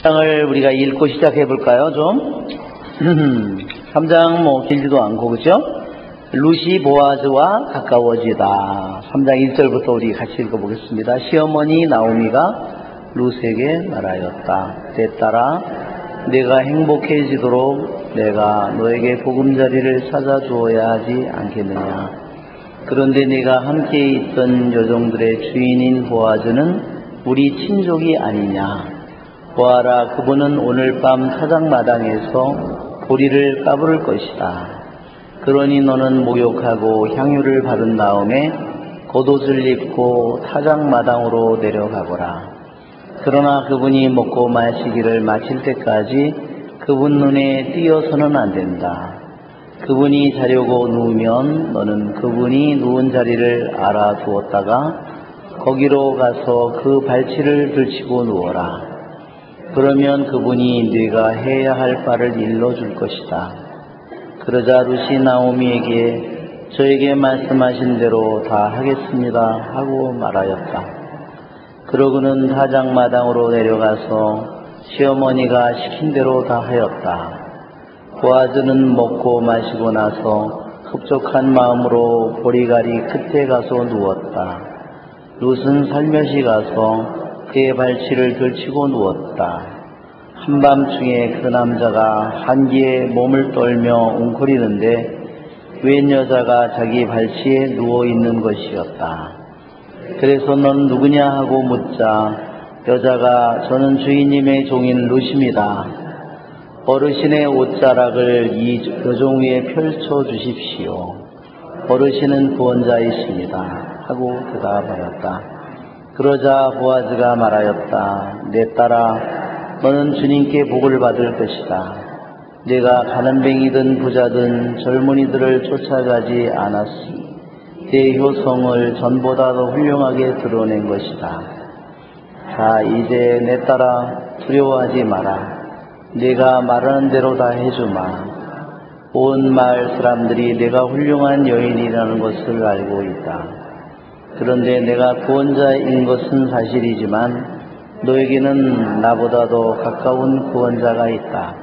장을 우리가 읽고 시작해 볼까요, 좀? 3장 뭐 길지도 않고, 그죠? 루시 보아즈와 가까워지다. 3장 1절부터 우리 같이 읽어보겠습니다. 시어머니 나오미가 루스에게 말하였다. 때 따라 내가 행복해지도록 내가 너에게 보금자리를 찾아주어야 하지 않겠느냐. 그런데 내가 함께 있던 여종들의 주인인 보아즈는 우리 친족이 아니냐. 보아라, 그분은 오늘 밤 사장마당에서 보리를 까부를 것이다. 그러니 너는 목욕하고 향유를 바른 다음에 겉옷을 입고 타작마당으로 내려가거라. 그러나 그분이 먹고 마시기를 마칠 때까지 그분 눈에 띄어서는 안 된다. 그분이 자려고 누우면 너는 그분이 누운 자리를 알아두었다가 거기로 가서 그 발치를 들치고 누워라. 그러면 그분이 네가 해야 할 바를 일러줄 것이다. 그러자 루시 나오미에게 저에게 말씀하신 대로 다 하겠습니다 하고 말하였다. 그러고는 타작마당으로 내려가서 시어머니가 시킨 대로 다 하였다. 보아즈는 먹고 마시고 나서 흡족한 마음으로 보리가리 끝에 가서 누웠다. 룻은 살며시 가서 그의 발치를 들치고 누웠다. 한밤중에 그 남자가 한기에 몸을 떨며 웅크리는데 웬 여자가 자기 발치에 누워있는 것이었다. 그래서 넌 누구냐 하고 묻자 여자가 저는 주인님의 종인 룻입니다. 어르신의 옷자락을 이 여종 위에 펼쳐 주십시오. 어르신은 구원자이십니다 하고 대답하였다. 그러자 보아즈가 말하였다. 내 딸아, 너는 주님께 복을 받을 것이다. 내가 가난뱅이든 부자든 젊은이들을 쫓아가지 않았으니 내 효성을 전보다 더 훌륭하게 드러낸 것이다. 자, 이제 내 딸아, 두려워하지 마라. 내가 말하는 대로 다 해주마. 온 마을 사람들이 내가 훌륭한 여인이라는 것을 알고 있다. 그런데 내가 구원자인 것은 사실이지만 너에게는 나보다 더 가까운 구원자가 있다.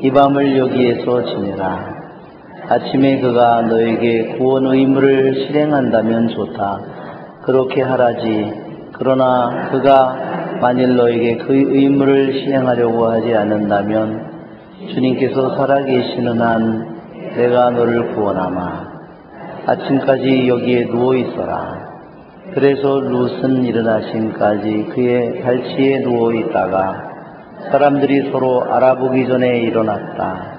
이 밤을 여기에서 지내라. 아침에 그가 너에게 구원 의무를 실행한다면 좋다. 그렇게 하라지. 그러나 그가 만일 너에게 그 의무를 실행하려고 하지 않는다면 주님께서 살아계시는 한 내가 너를 구원하마. 아침까지 여기에 누워있어라. 그래서 룻은 일어나심까지 그의 발치에 누워있다가 사람들이 서로 알아보기 전에 일어났다.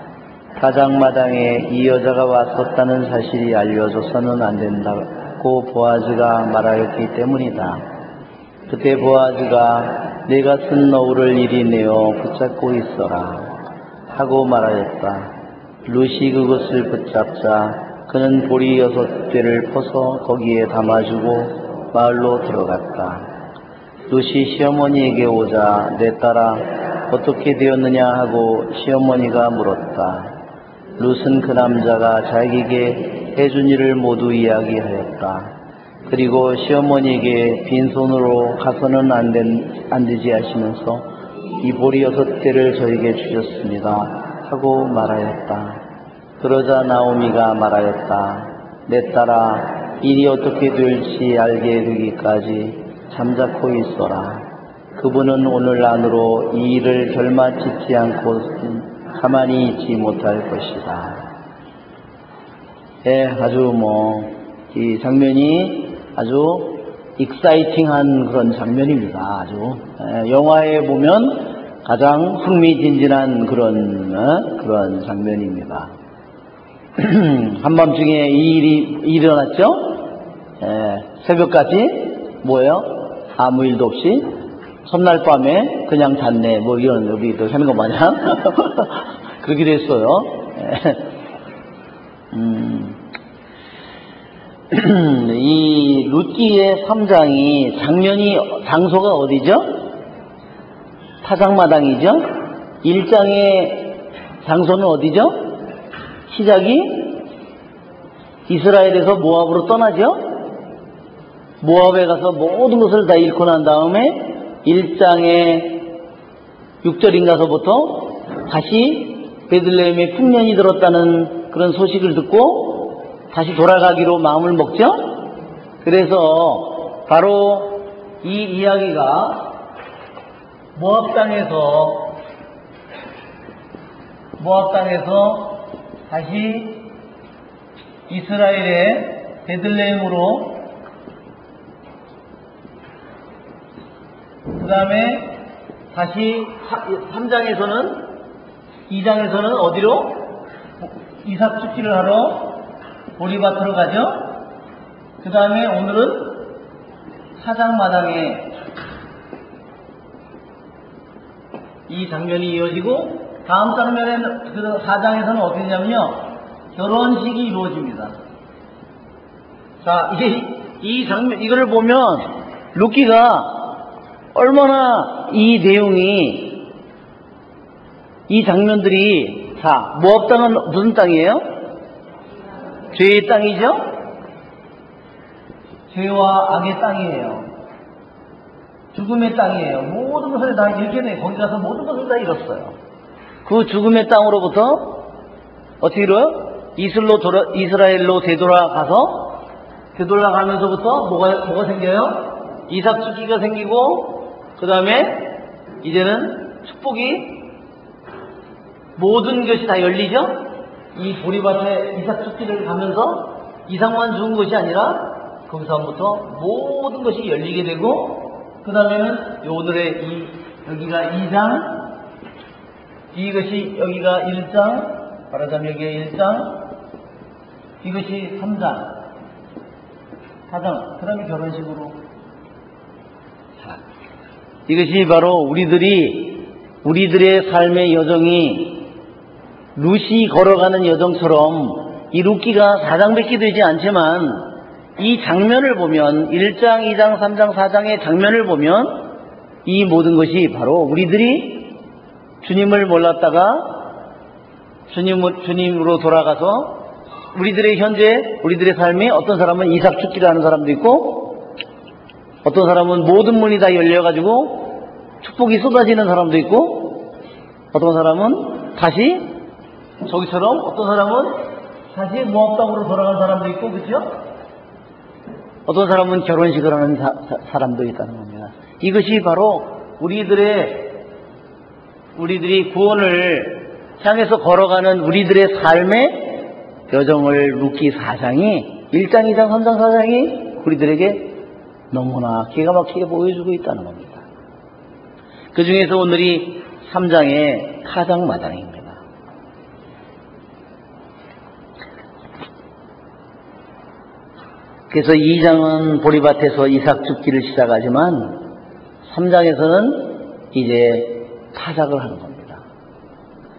타작마당에 이 여자가 왔었다는 사실이 알려져서는 안 된다고 보아즈가 말하였기 때문이다. 그때 보아즈가 내가 쓴 너울을 이리 내어 붙잡고 있어라 하고 말하였다. 룻이 그것을 붙잡자 그는 보리 6개를 퍼서 거기에 담아주고 마을로 들어갔다. 룻이 시어머니에게 오자 내 딸아 어떻게 되었느냐 하고 시어머니가 물었다. 룻은 그 남자가 자기에게 해준 일을 모두 이야기하였다. 그리고 시어머니에게 빈손으로 가서는 안 되지 하시면서 이 보리 6개를 저에게 주셨습니다 하고 말하였다. 그러자 나오미가 말하였다. 내 딸아, 일이 어떻게 될지 알게 되기까지 잠자코 있어라. 그분은 오늘 안으로 이 일을 결마짓지 않고 가만히 있지 못할 것이다. 예, 아주 이 장면이 아주 익사이팅한 그런 장면입니다. 아주 영화에 보면 가장 흥미진진한 그런 장면입니다. 한밤중에 이 일이 일어났죠? 새벽까지 뭐예요? 아무 일도 없이 첫날 밤에 그냥 잤네 이런 우리들 하는 거 마냥 그렇게 됐어요. 이 룻기의 3장이 장소가 어디죠? 타작마당이죠? 1장의 장소는 어디죠? 시작이 이스라엘에서 모압으로 떠나죠? 모압에 가서 모든 것을 다 잃고 난 다음에 1장의 6절인가서부터 다시 베들레헴에 풍년이 들었다는 그런 소식을 듣고 다시 돌아가기로 마음을 먹죠. 그래서 바로 이 이야기가 모압 땅에서 다시 이스라엘의 베들레헴으로, 그 다음에 다시 2장에서는 어디로? 이삭 축제를 하러 보리밭으로 가죠. 그 다음에 오늘은 4장 마당에 이 장면이 이어지고, 다음 장면에는, 그 4장에서는 어떻게 되냐면요, 결혼식이 이루어집니다. 자, 이 장면, 이거를 보면, 루키가 얼마나 이 내용이, 이 장면들이, 자, 모압 땅은 무슨 땅이에요? 죄의 땅이죠? 죄와 악의 땅이에요. 죽음의 땅이에요. 모든 것을 다 잃게 돼. 거기 가서 모든 것을 다 잃었어요. 그 죽음의 땅으로부터 어떻게 이뤄요? 이스라엘로 되돌아가면서부터 뭐가 생겨요? 이삭 축기가 생기고, 그 다음에 이제는 축복이, 모든 것이 다 열리죠? 이 보리밭에 이삭 축기를 가면서 이삭만 죽은 것이 아니라 거기서부터 모든 것이 열리게 되고, 그 다음에는 오늘의 여기가 2장, 이것이 여기가 1장, 말하자면 여기가 1장, 이것이 3장, 4장, 그 다음에 결혼식으로. 이것이 바로 우리들의 삶의 여정이 룻이 걸어가는 여정처럼, 이 룻기가 4장밖에 되지 않지만 이 장면을 보면, 1장, 2장, 3장, 4장의 장면을 보면 이 모든 것이 바로 우리들이 주님을 몰랐다가 주님으로 돌아가서 우리들의 삶이, 어떤 사람은 이삭 축기를 하는 사람도 있고, 어떤 사람은 모든 문이 다 열려가지고 축복이 쏟아지는 사람도 있고, 어떤 사람은 다시 저기처럼, 어떤 사람은 다시 모압 땅으로 돌아간 사람도 있고, 그렇죠? 어떤 사람은 결혼식을 하는 사람도 있다는 겁니다. 이것이 바로 우리들이 구원을 향해서 걸어가는 우리들의 삶의 여정을 룻기 4장이, 1장, 2장, 3장, 4장이 우리들에게 너무나 기가 막히게 보여주고 있다는 겁니다. 그 중에서 오늘이 3장의 타작마당입니다. 그래서 2장은 보리밭에서 이삭 죽기를 시작하지만 3장에서는 이제 타작을 하는 겁니다.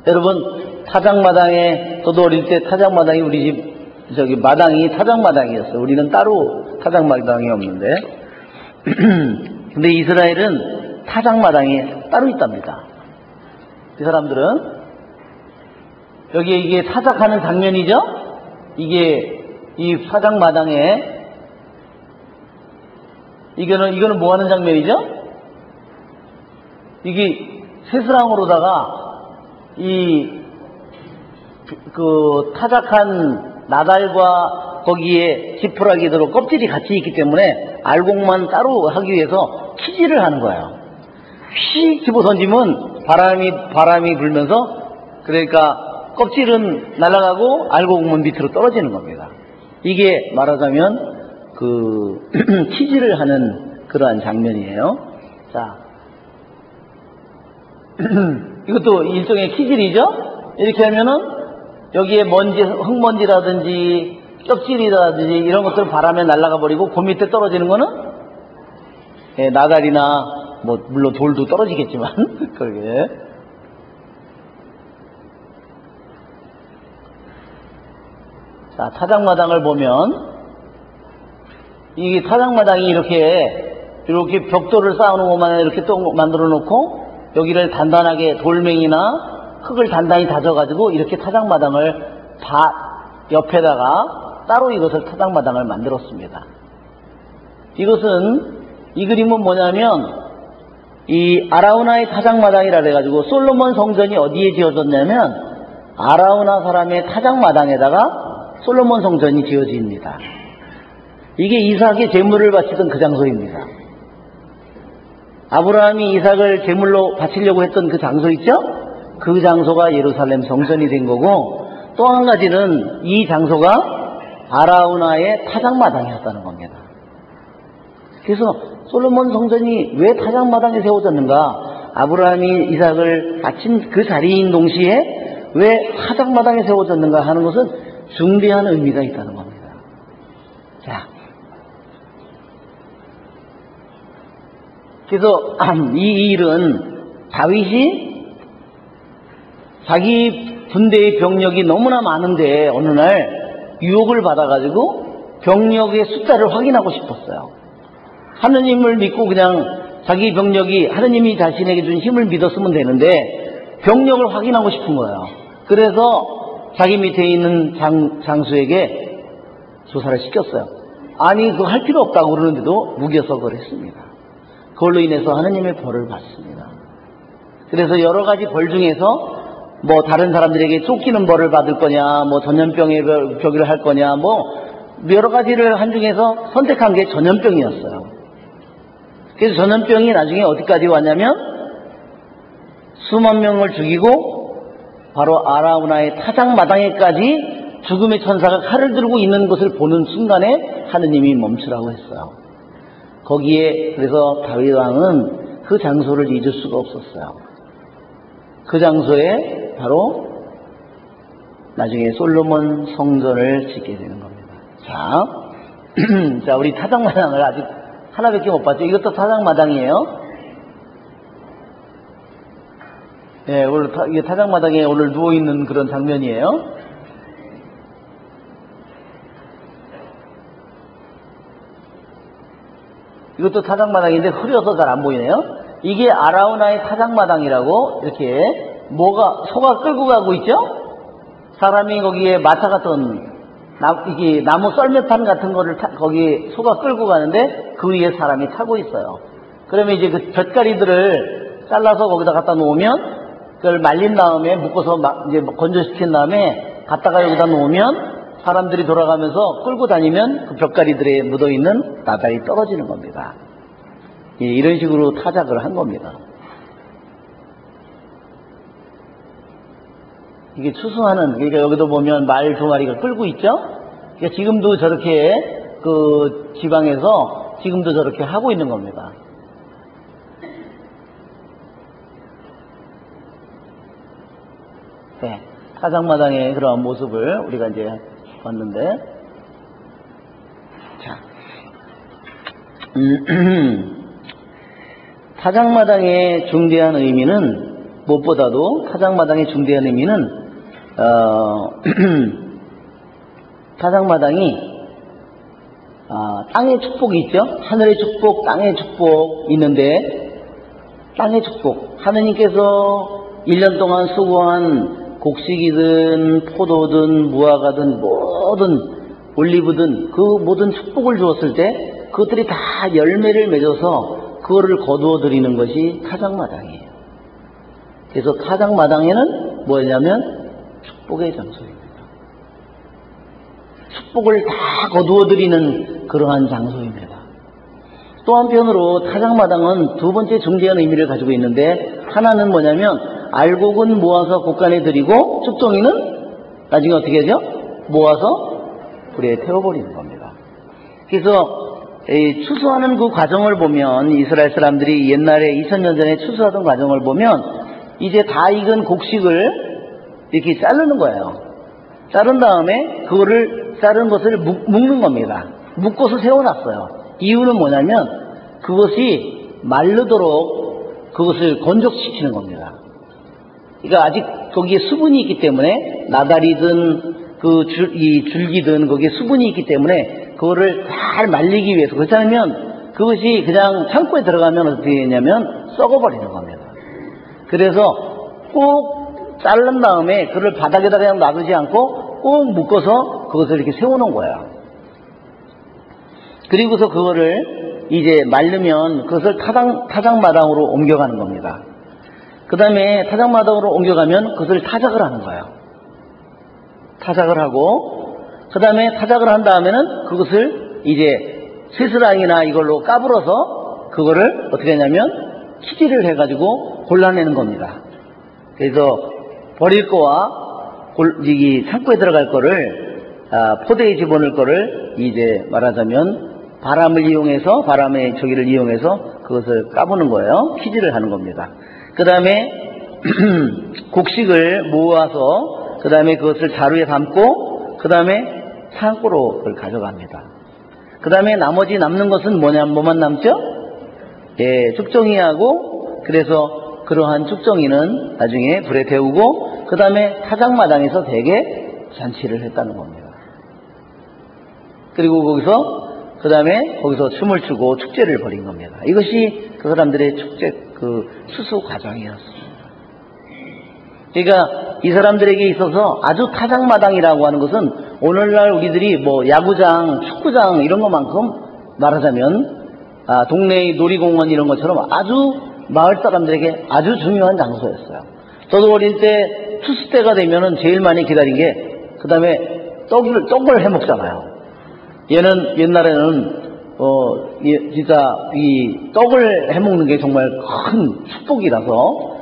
여러분, 타작마당에, 저도 어릴 때 타작마당이 우리 집 마당이 타작마당이었어요. 우리는 따로 타작마당이 없는데 근데 이스라엘은 타작마당이 따로 있답니다. 이 사람들은 여기에 이게 타작하는 장면이죠. 이게 이 타작마당에 이거는 뭐 하는 장면이죠? 이게 새스랑으로다가 타작한 나달과 거기에 지푸라기 들어 껍질이 같이 있기 때문에 알곡만 따로 하기 위해서 키질을 하는 거예요. 휙 집어 던지면 바람이 불면서, 그러니까 껍질은 날아가고 알곡은 밑으로 떨어지는 겁니다. 이게 말하자면 키질을 하는 그러한 장면이에요. 자, 이것도 일종의 키질이죠. 이렇게 하면은 여기에 흙먼지라든지 껍질이라든지 이런 것들은 바람에 날아가 버리고, 그 밑에 떨어지는 거는 나달이나 물론 돌도 떨어지겠지만 그러게. 자, 타작마당을 보면 이 타작마당이 이렇게 벽돌을 쌓아놓은 것만 이렇게 또 만들어 놓고, 여기를 단단하게 돌멩이나 흙을 단단히 다져가지고 이렇게 타작마당을 옆에다가 따로 이것을 타작마당을 만들었습니다. 이 그림은 뭐냐면 이 아라우나의 타작마당이라 그래가지고 솔로몬 성전이 어디에 지어졌냐면 아라우나 사람의 타작마당에다가 솔로몬 성전이 지어집니다. 이게 이삭의 제물을 바치던 그 장소입니다. 아브라함이 이삭을 제물로 바치려고 했던 그 장소 있죠? 그 장소가 예루살렘 성전이 된 거고, 또 한 가지는 이 장소가 아라우나의 타작마당이었다는 겁니다. 그래서 솔로몬 성전이 왜 타작마당에 세워졌는가? 아브라함이 이삭을 바친 그 자리인 동시에 왜 타작마당에 세워졌는가 하는 것은 중대한 의미가 있다는 겁니다. 자, 그래서 이 일은 다윗이 자기 군대의 병력이 너무나 많은데 어느 날 유혹을 받아가지고 병력의 숫자를 확인하고 싶었어요. 하느님을 믿고 그냥 자기 병력이 하느님이 자신에게 준 힘을 믿었으면 되는데 병력을 확인하고 싶은 거예요. 그래서 자기 밑에 있는 장수에게 조사를 시켰어요. 아니 그거 할 필요 없다고 그러는데도 무기석을 했습니다. 그걸로 인해서 하느님의 벌을 받습니다. 그래서 여러 가지 벌 중에서 뭐 다른 사람들에게 쫓기는 벌을 받을 거냐, 뭐 전염병의 벽을 할 거냐, 뭐 여러 가지를 한 중에서 선택한 게 전염병이었어요. 그래서 전염병이 나중에 어디까지 왔냐면 수만 명을 죽이고 바로 아라우나의 타작마당에까지 죽음의 천사가 칼을 들고 있는 것을 보는 순간에 하느님이 멈추라고 했어요. 거기에 그래서 다윗 왕은 그 장소를 잊을 수가 없었어요. 그 장소에 바로 나중에 솔로몬 성전을 짓게 되는 겁니다. 자, 우리 타작마당을 아직 하나밖에 못 봤죠. 이것도 타작마당이에요. 네, 오늘 이게 타작마당에 오늘 누워있는 그런 장면이에요. 이것도 타작마당인데 흐려서 잘 안 보이네요. 이게 아라우나의 타작마당이라고 이렇게 소가 끌고 가고 있죠? 사람이 거기에 마차 같은 이게 나무 썰매판 같은 거를 거기에 소가 끌고 가는데 그 위에 사람이 타고 있어요. 그러면 이제 그 볏가리들을 잘라서 거기다 갖다 놓으면 그걸 말린 다음에 묶어서 이제 건조시킨 다음에 갖다가 여기다 놓으면 사람들이 돌아가면서 끌고 다니면 그 볏가리들에 묻어있는 나달이 떨어지는 겁니다. 예, 이런 식으로 타작을 한 겁니다. 이게 추수하는, 그러니까 여기도 보면 말 두 마리가 끌고 있죠? 그러니까 지금도 저렇게 그 지방에서 지금도 저렇게 하고 있는 겁니다. 네, 타작마당의 그런 모습을 우리가 이제 봤는데, 자, 타작마당의 중대한 의미는 무엇보다도 타작마당의 중대한 의미는 타작마당이 땅의 축복이 있죠. 하늘의 축복, 땅의 축복 있는데 땅의 축복, 하느님께서 1년 동안 수고한 곡식이든 포도든 무화과든 모든 올리브든 그 모든 축복을 주었을 때 그것들이 다 열매를 맺어서 그거를 거두어 드리는 것이 타작마당이에요. 그래서 타작마당에는 뭐냐면 축복의 장소입니다. 축복을 다 거두어 드리는 그러한 장소입니다. 또 한편으로 타작마당은 두 번째 중대한 의미를 가지고 있는데, 하나는 뭐냐면 알곡은 모아서 곡간에 드리고 쭉종이는 나중에 어떻게 하죠? 모아서 불에 태워버리는 겁니다. 그래서 추수하는 그 과정을 보면 이스라엘 사람들이 옛날에 2000년 전에 추수하던 과정을 보면 이제 다 익은 곡식을 이렇게 자르는 거예요. 자른 다음에 그거를 자른 것을 묶는 겁니다. 묶어서 세워놨어요. 이유는 뭐냐면 그것이 마르도록 그것을 건조시키는 겁니다. 그러니까 아직 거기에 수분이 있기 때문에 나달이든 이 줄기든 거기에 수분이 있기 때문에 그거를 잘 말리기 위해서, 그렇지 않으면 그것이 그냥 창고에 들어가면 어떻게 되냐면 썩어버리는 겁니다. 그래서 꼭 자른 다음에 그걸 바닥에다 그냥 놔두지 않고 꼭 묶어서 그것을 이렇게 세워놓은 거예요. 그리고서 그거를 이제 말르면 그것을 타작마당으로 옮겨가는 겁니다. 그 다음에 타작마당으로 옮겨가면 그것을 타작을 하는 거예요. 타작을 하고, 그 다음에 타작을 한 다음에는 그것을 이제 쇠스랑이나 이걸로 까불어서 그거를 어떻게 하냐면 키질을 해가지고 골라내는 겁니다. 그래서 버릴 거와 이 창고에 들어갈 거를, 포대에 집어넣을 거를 이제 말하자면 바람을 이용해서, 바람의 저기를 이용해서 그것을 까부는 거예요. 키질을 하는 겁니다. 그 다음에 곡식을 모아서 그 다음에 그것을 자루에 담고 그 다음에 창고로 그걸 가져갑니다. 그 다음에 나머지 남는 것은 뭐만 남죠? 예, 쭉정이하고, 그래서 그러한 쭉정이는 나중에 불에 데우고 그 다음에 타작마당에서 대개 잔치를 했다는 겁니다. 그리고 그 다음에 거기서 춤을 추고 축제를 벌인 겁니다. 이것이 그 사람들의 축제, 추수 과정이었습니다. 그러니까 이 사람들에게 있어서 아주 타작마당이라고 하는 것은 오늘날 우리들이 뭐 야구장, 축구장 이런 것만큼 말하자면 동네의 놀이공원 이런 것처럼 아주 마을 사람들에게 아주 중요한 장소였어요. 저도 어릴 때 추수 때가 되면은 제일 많이 기다린 게 그 다음에 떡을 해 먹잖아요. 얘는 옛날에는 진짜 이 떡을 해 먹는 게 정말 큰 축복이라서,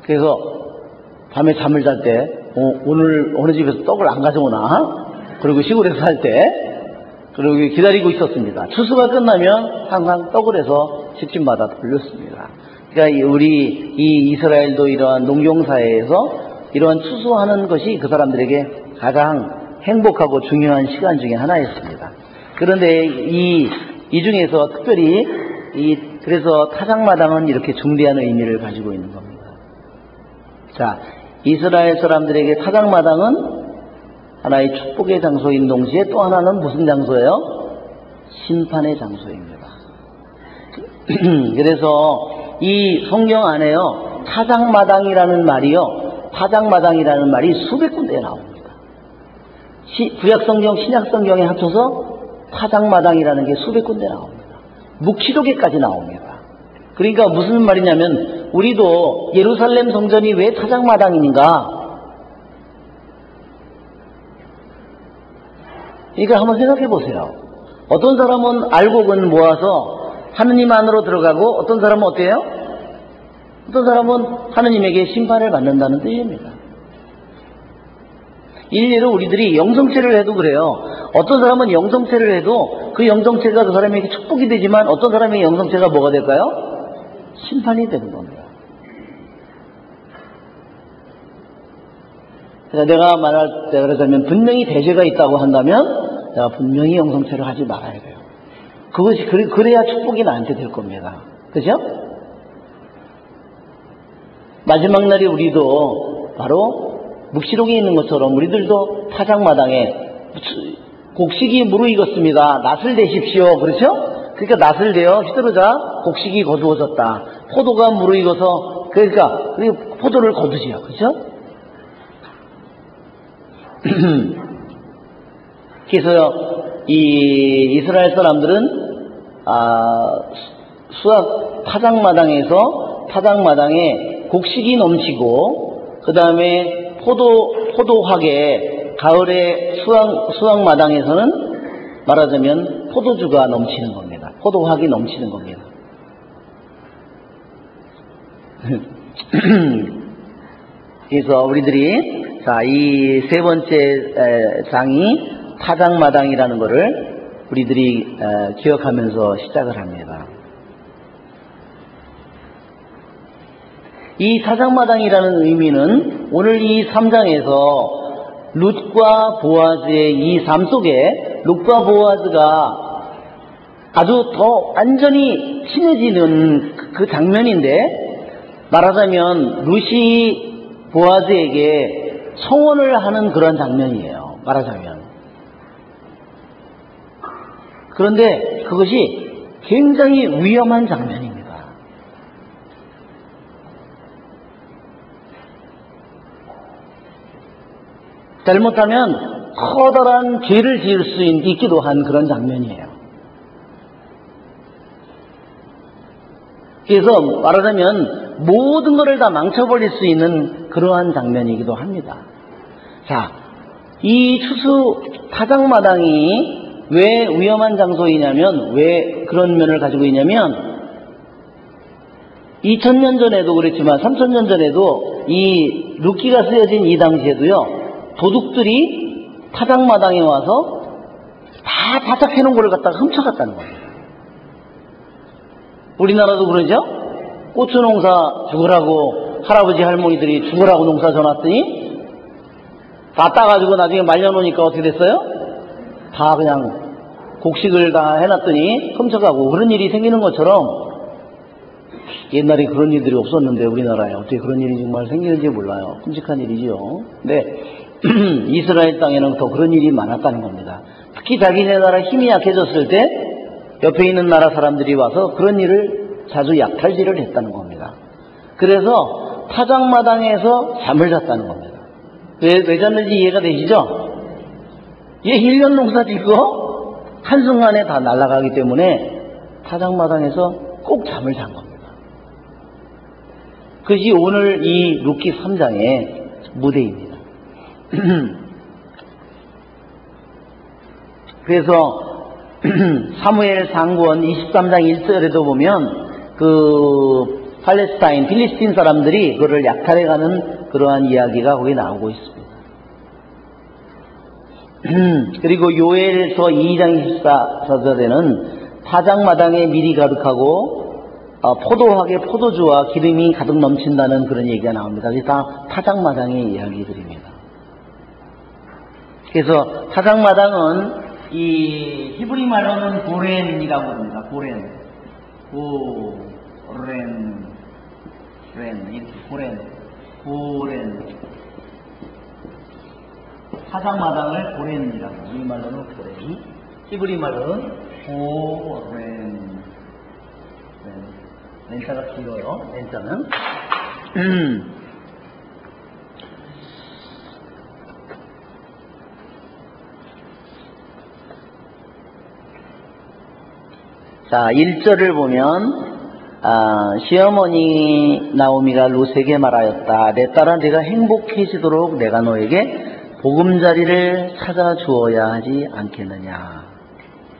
그래서 밤에 잠을 잘 때 오늘 어느 집에서 떡을 안 가져오나, 그리고 시골에서 살 때 그리고 기다리고 있었습니다. 추수가 끝나면 항상 떡을 해서 집집마다 돌렸습니다. 그러니까 우리 이 이스라엘도 이러한 농경사회에서 이러한 추수하는 것이 그 사람들에게 가장 행복하고 중요한 시간 중에 하나였습니다. 그런데 이 중에서 특별히 그래서 타작마당은 이렇게 중대한 의미를 가지고 있는 겁니다. 자, 이스라엘 사람들에게 타작마당은 하나의 축복의 장소인 동시에 또 하나는 무슨 장소예요? 심판의 장소입니다. 그래서 이 성경 안에요, 타작마당이라는 말이 수백 군데에 나옵니다. 구약성경, 신약성경에 합쳐서 타작마당이라는 게 수백 군데 나옵니다. 묵시록에까지 나옵니다. 그러니까 무슨 말이냐면 우리도 예루살렘 성전이 왜 타작마당인가? 그러니까 한번 생각해 보세요. 어떤 사람은 알곡은 모아서 하느님 안으로 들어가고 어떤 사람은 어때요? 어떤 사람은 하느님에게 심판을 받는다는 뜻입니다. 일례로 우리들이 영성체를 해도 그래요. 어떤 사람은 영성체를 해도 그 영성체가 그 사람에게 축복이 되지만 어떤 사람의 영성체가 뭐가 될까요? 심판이 되는 겁니다. 그래서 내가 말할 때 그러자면 분명히 대죄가 있다고 한다면 내가 분명히 영성체를 하지 말아야 돼요. 그것이 그래야 축복이 나한테 될 겁니다. 그죠? 마지막 날에 우리도 바로 묵시록에 있는 것처럼 우리들도 타작마당에 곡식이 무르익었습니다. 낫을 대십시오. 그렇죠? 그러니까 낫을 대어 휘두르자 곡식이 거두어졌다. 포도가 무르익어서 그러니까 포도를 거두지요. 그렇죠? 그래서 이 이스라엘 사람들은 타작마당에 곡식이 넘치고 그 다음에 포도하게 가을에 수확마당에서는 말하자면 포도주가 넘치는 겁니다. 포도학이 넘치는 겁니다. 그래서 우리들이 이 세 번째 장이 타작마당이라는 것을 우리들이 기억하면서 시작을 합니다. 이 타작마당이라는 의미는 오늘 이 3장에서 룻과 보아즈의 이 삶 속에 룻과 보아즈가 아주 더 완전히 친해지는 그 장면인데, 말하자면 룻이 보아즈에게 청혼을 하는 그런 장면이에요. 말하자면. 그런데 그것이 굉장히 위험한 장면입니다. 잘못하면 커다란 죄를 지을 수 있기도 한 그런 장면이에요. 그래서 말하자면 모든 것을 다 망쳐버릴 수 있는 그러한 장면이기도 합니다. 자, 이 추수 타작마당이 왜 위험한 장소이냐면, 왜 그런 면을 가지고 있냐면, 2000년 전에도 그랬지만 3000년 전에도 이 룻기가 쓰여진 이 당시에도요, 도둑들이 타작마당에 와서 다 타작해놓은 걸 갖다가 훔쳐갔다는 겁니다. 우리나라도 그러죠? 고추 농사 죽으라고 할아버지 할머니들이 죽으라고 농사 져놨더니 다 따가지고 나중에 말려놓으니까 어떻게 됐어요? 다 그냥 곡식을 다 해놨더니 훔쳐가고 그런 일이 생기는 것처럼, 옛날에 그런 일들이 없었는데 우리나라에 어떻게 그런 일이 정말 생기는지 몰라요. 끔찍한 일이죠. 근데 이스라엘 땅에는 더 그런 일이 많았다는 겁니다. 특히 자기네 나라 힘이 약해졌을 때 옆에 있는 나라 사람들이 와서 그런 일을 자주 약탈질을 했다는 겁니다. 그래서 타작마당에서 잠을 잤다는 겁니다. 왜 잤는지 이해가 되시죠? 얘 1년 농사 짓고 한순간에 다 날아가기 때문에 타작마당에서 꼭 잠을 잔 겁니다. 그것이 오늘 이 룻기 3장의 무대입니다. 그래서 사무엘 상권 23장 1절에도 보면 그 팔레스타인, 필리스틴 사람들이 그를 약탈해가는 그러한 이야기가 거기 나오고 있습니다. 그리고 요엘서 2장 24절에는 타작마당에 밀이 가득하고 포도학의 포도주와 기름이 가득 넘친다는 그런 얘기가 나옵니다. 이게 다 타작마당의 이야기들입니다. 그래서 타작마당은 이 히브리 말로는 고렌이라고 합니다. 고렌. 타작마당을 고렌이라고. 우리 말로는 고렌. 히브리 말로는 고렌. 렌자가 길어요. 렌자는. 자, 1절을 보면 시어머니 나오미가 룻에게 말하였다. 내 딸아, 네가 행복해지도록 내가 너에게 보금자리를 찾아주어야 하지 않겠느냐.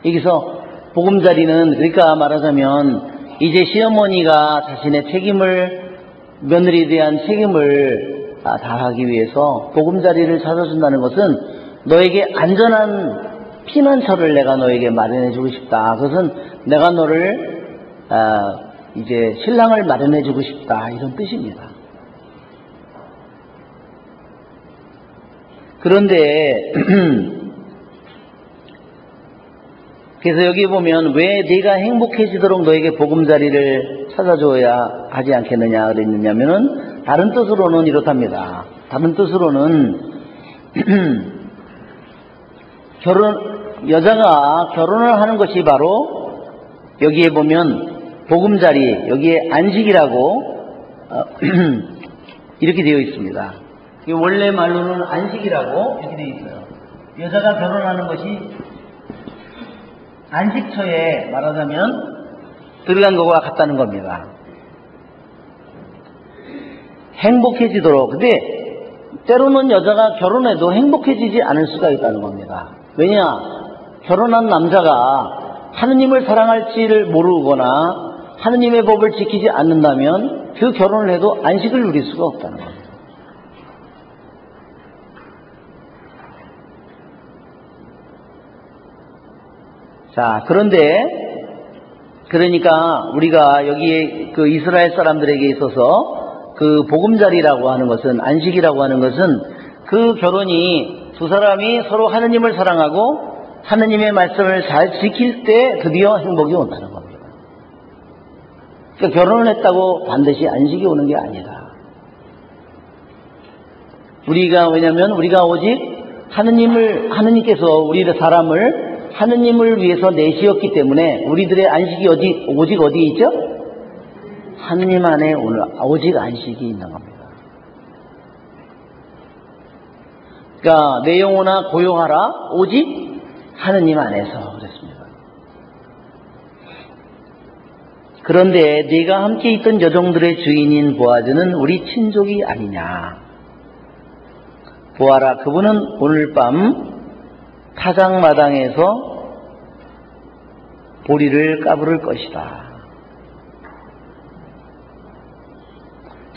여기서 보금자리는, 그러니까 말하자면 이제 시어머니가 자신의 책임을, 며느리에 대한 책임을 다하기 위해서 보금자리를 찾아준다는 것은 너에게 안전한 피난처를 내가 너에게 마련해주고 싶다. 그것은 내가 너를 이제 신랑을 마련해주고 싶다, 이런 뜻입니다. 그런데 그래서 여기 보면 왜 네가 행복해지도록 너에게 보금자리를 찾아줘야 하지 않겠느냐 그랬느냐면은, 다른 뜻으로는 이렇답니다. 다른 뜻으로는 여자가 결혼을 하는 것이 바로 여기에 보면 보금자리, 여기에 안식이라고 이렇게 되어 있습니다. 원래 말로는 안식이라고 이렇게 되어 있어요. 여자가 결혼하는 것이 안식처에 말하자면 들어간 것과 같다는 겁니다. 행복해지도록. 근데 때로는 여자가 결혼해도 행복해지지 않을 수가 있다는 겁니다. 왜냐? 결혼한 남자가 하느님을 사랑할지를 모르거나 하느님의 법을 지키지 않는다면 그 결혼을 해도 안식을 누릴 수가 없다는 겁니다. 자, 그런데 그러니까 우리가 여기에 그 이스라엘 사람들에게 있어서 그 보금자리라고 하는 것은, 안식이라고 하는 것은 그 결혼이 두 사람이 서로 하느님을 사랑하고 하느님의 말씀을 잘 지킬 때 드디어 행복이 온다는 겁니다. 그러니까 결혼을 했다고 반드시 안식이 오는 게 아니다. 왜냐면 우리가 오직 하느님께서 우리의 사람을 하느님을 위해서 내시었기 때문에 우리들의 안식이 오직 어디에 있죠? 하느님 안에 오직 안식이 있는 겁니다. 그러니까 내 영혼아 고요하라, 오직 하느님 안에서 그랬습니다. 그런데 네가 함께 있던 여종들의 주인인 보아즈는 우리 친족이 아니냐. 보아라, 그분은 오늘 밤 타작마당에서 보리를 까부를 것이다.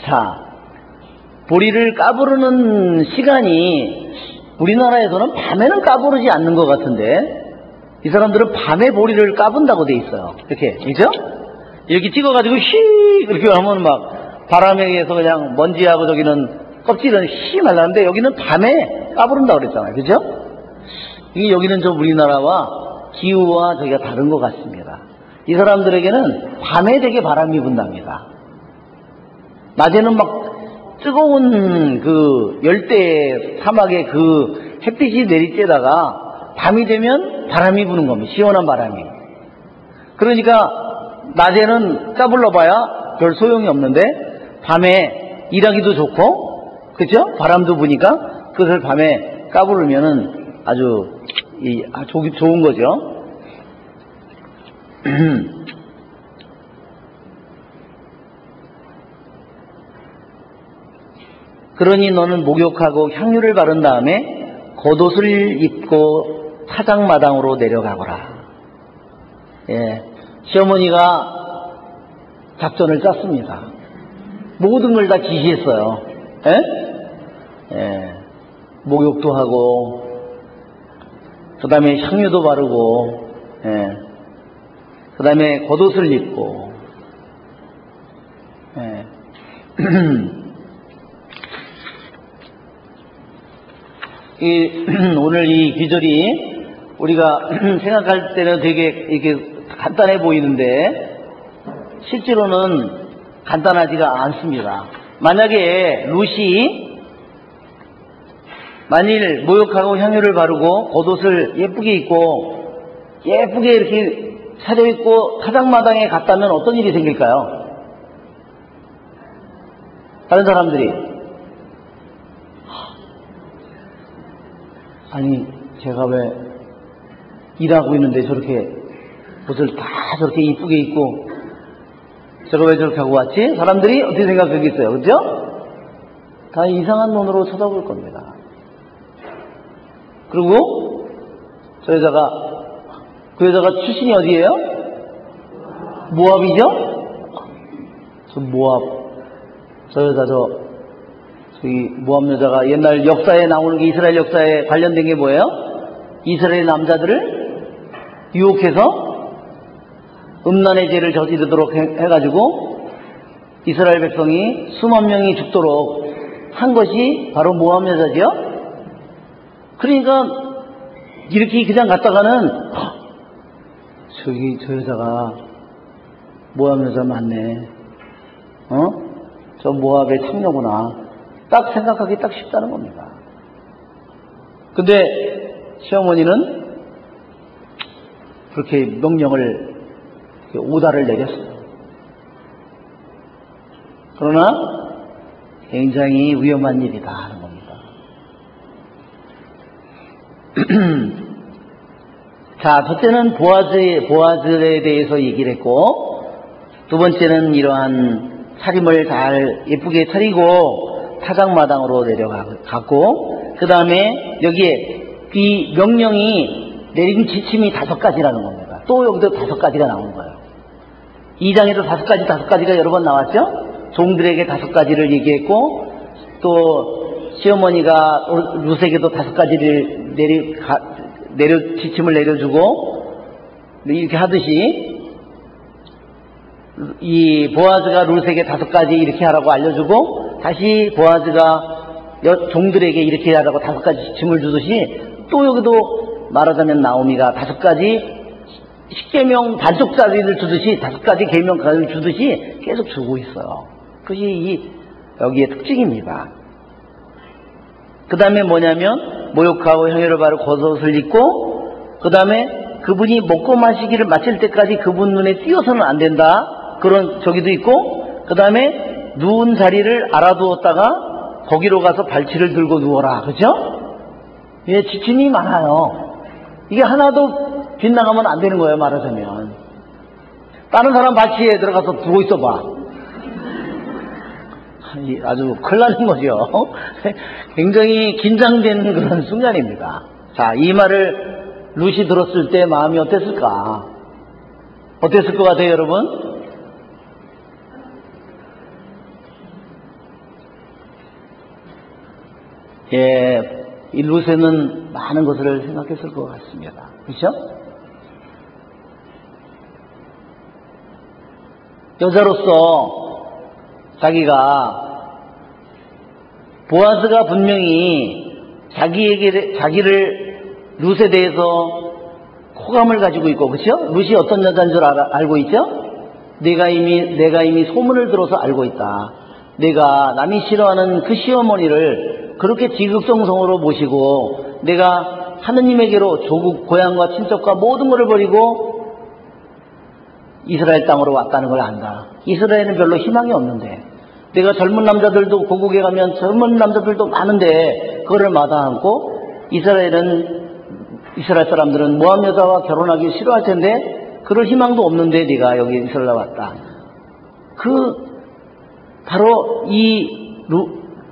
자, 보리를 까부르는 시간이 우리나라에서는 밤에는 까부르지 않는 것 같은데 이 사람들은 밤에 보리를 까분다고 돼 있어요. 이렇게, 그죠? 이렇게 찍어가지고 휘 이렇게 하면 막 바람에 의해서 그냥 먼지하고 저기는 껍질은 휘 날라는데 여기는 밤에 까부른다고 그랬잖아요. 그죠? 이게 여기는 좀 우리나라와 기후와 저기가 다른 것 같습니다. 이 사람들에게는 밤에 되게 바람이 분답니다. 낮에는 막 뜨거운 그 열대 사막의 그 햇빛이 내리쬐다가 밤이 되면 바람이 부는 겁니다. 시원한 바람이. 그러니까 낮에는 까불러봐야 별 소용이 없는데 밤에 일하기도 좋고, 그죠? 바람도 부니까 그것을 밤에 까부르면은 아주 좋은 거죠. 그러니 너는 목욕하고 향유를 바른 다음에 겉옷을 입고 타작마당으로 내려가거라. 예, 시어머니가 작전을 짰습니다. 모든 걸 다 지시했어요. 예? 예, 목욕도 하고, 그 다음에 향유도 바르고, 예, 그 다음에 겉옷을 입고, 예. 오늘 이 귀절이 우리가 생각할 때는 되게 이렇게 간단해 보이는데 실제로는 간단하지가 않습니다. 만약에 룻이 만일 목욕하고 향유를 바르고 겉옷을 예쁘게 입고 예쁘게 이렇게 차려입고 타작마당에 갔다면 어떤 일이 생길까요? 다른 사람들이 아니 제가 왜 일하고 있는데 저렇게 옷을 다 저렇게 이쁘게 입고 제가 왜 저렇게 하고 왔지? 사람들이 어떻게 생각하겠어요? 그죠? 다 이상한 눈으로 쳐다볼 겁니다. 그리고 그 여자가 출신이 어디예요? 모압이죠? 저 모압, 저 여자 저기 모압 여자가 옛날 역사에 나오는 게 이스라엘 역사에 관련된 게 뭐예요? 이스라엘 남자들을 유혹해서 음란의 죄를 저지르도록 해가지고 이스라엘 백성이 수만 명이 죽도록 한 것이 바로 모압 여자죠. 그러니까 이렇게 그냥 갔다가는 저 여자가 모압 여자 맞네. 저 모압의 창녀구나. 딱 생각하기 딱 쉽다는 겁니다. 근데 시어머니는 그렇게 명령을, 오다를 내렸어요. 그러나 굉장히 위험한 일이다 하는 겁니다. 자, 첫째는 보아즈에 대해서 얘기를 했고, 두 번째는 이러한 차림을 잘 예쁘게 차리고 타작마당으로 내려갔고, 그 다음에 여기에 이 명령이 내린 지침이 5가지라는 겁니다. 또 여기도 5가지가 나오는 거예요. 2장에도 5가지가 여러 번 나왔죠? 종들에게 5가지를 얘기했고, 또 시어머니가 룻에게도 5가지를 지침을 내려주고, 이렇게 하듯이 이 보아즈가 룻에게 5가지 이렇게 하라고 알려주고, 다시 보아즈가 종들에게 이렇게 하라고 5가지 지침을 주듯이, 또 여기도 말하자면 나오미가 5가지 10계명 반쪽짜리를 주듯이 5가지 계명까지 주듯이 계속 주고 있어요. 그것이 여기의 특징입니다. 그 다음에 뭐냐면 목욕하고 향유를 바르고 겉옷을 입고, 그 다음에 그분이 먹고 마시기를 마칠 때까지 그분 눈에 띄어서는 안 된다. 그런 저기도 있고, 그 다음에 누운 자리를 알아두었다가 거기로 가서 발치를 들고 누워라. 그죠? 예, 지침이 많아요. 이게 하나도 빗나가면 안 되는 거예요, 말하자면. 다른 사람 바치에 들어가서 두고 있어봐. 아주 큰일 나는 거죠. 굉장히 긴장된 그런 순간입니다. 자, 이 말을 룻이 들었을 때 마음이 어땠을까? 어땠을 것 같아요, 여러분? 예, 이 룻에는 많은 것을 생각했을 것 같습니다. 그렇죠? 여자로서 자기가 보아스가 분명히 자기를 룻에 대해서 호감을 가지고 있고, 그렇죠? 룻이 어떤 여자인 줄 알고 있죠? 내가 이미 소문을 들어서 알고 있다. 내가 남이 싫어하는 그 시어머니를 그렇게 지극정성으로 모시고 내가 하느님에게로 조국 고향과 친척과 모든 것을 버리고 이스라엘 땅으로 왔다는 걸 안다. 이스라엘은 별로 희망이 없는데 내가 젊은 남자들도 고국에 가면 젊은 남자들도 많은데 그거를 마다않고 이스라엘 사람들은 모함 여자와 결혼하기 싫어할 텐데 그럴 희망도 없는데 네가 여기 이스라엘에 왔다. 바로 이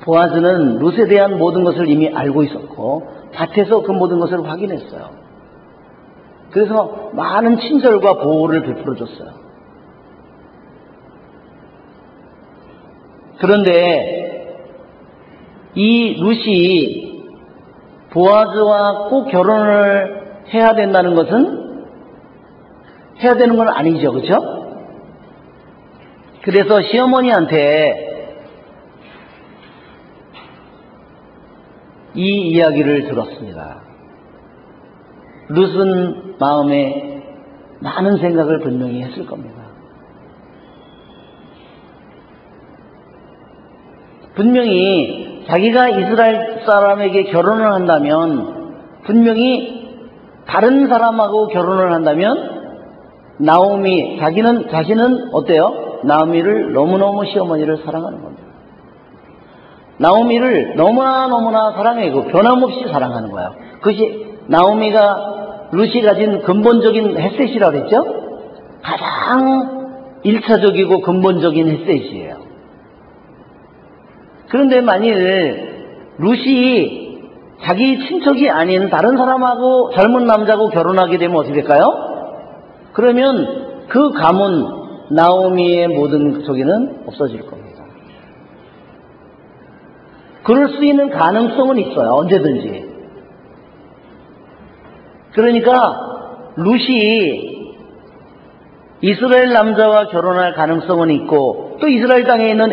보아즈는 룻에 대한 모든 것을 이미 알고 있었고 밭에서 그 모든 것을 확인했어요. 그래서 많은 친절과 보호를 베풀어 줬어요. 그런데 이 룻이 보아즈와 꼭 결혼을 해야 된다는 것은 해야 되는 건 아니죠. 그렇죠? 그래서 시어머니한테 이 이야기를 들었습니다. 룻은 마음에 많은 생각을 분명히 했을 겁니다. 분명히 자기가 이스라엘 사람에게 결혼을 한다면 분명히 다른 사람하고 결혼을 한다면 나오미 자신은 어때요? 나오미를 너무너무 시어머니를 사랑하는 겁니다. 나오미를 너무나 사랑하고 변함없이 사랑하는 거예요. 그것이 나오미가 룻이 가진 근본적인 햇셋이라고 했죠? 가장 1차적이고 근본적인 햇셋이에요. 그런데 만일 룻이 자기 친척이 아닌 다른 사람하고 젊은 남자하고 결혼하게 되면 어떻게 될까요? 그러면 그 가문 나오미의 모든 저기는 없어질 겁니다. 그럴 수 있는 가능성은 있어요. 언제든지. 그러니까 룻이 이스라엘 남자와 결혼할 가능성은 있고 또 이스라엘 땅에 있는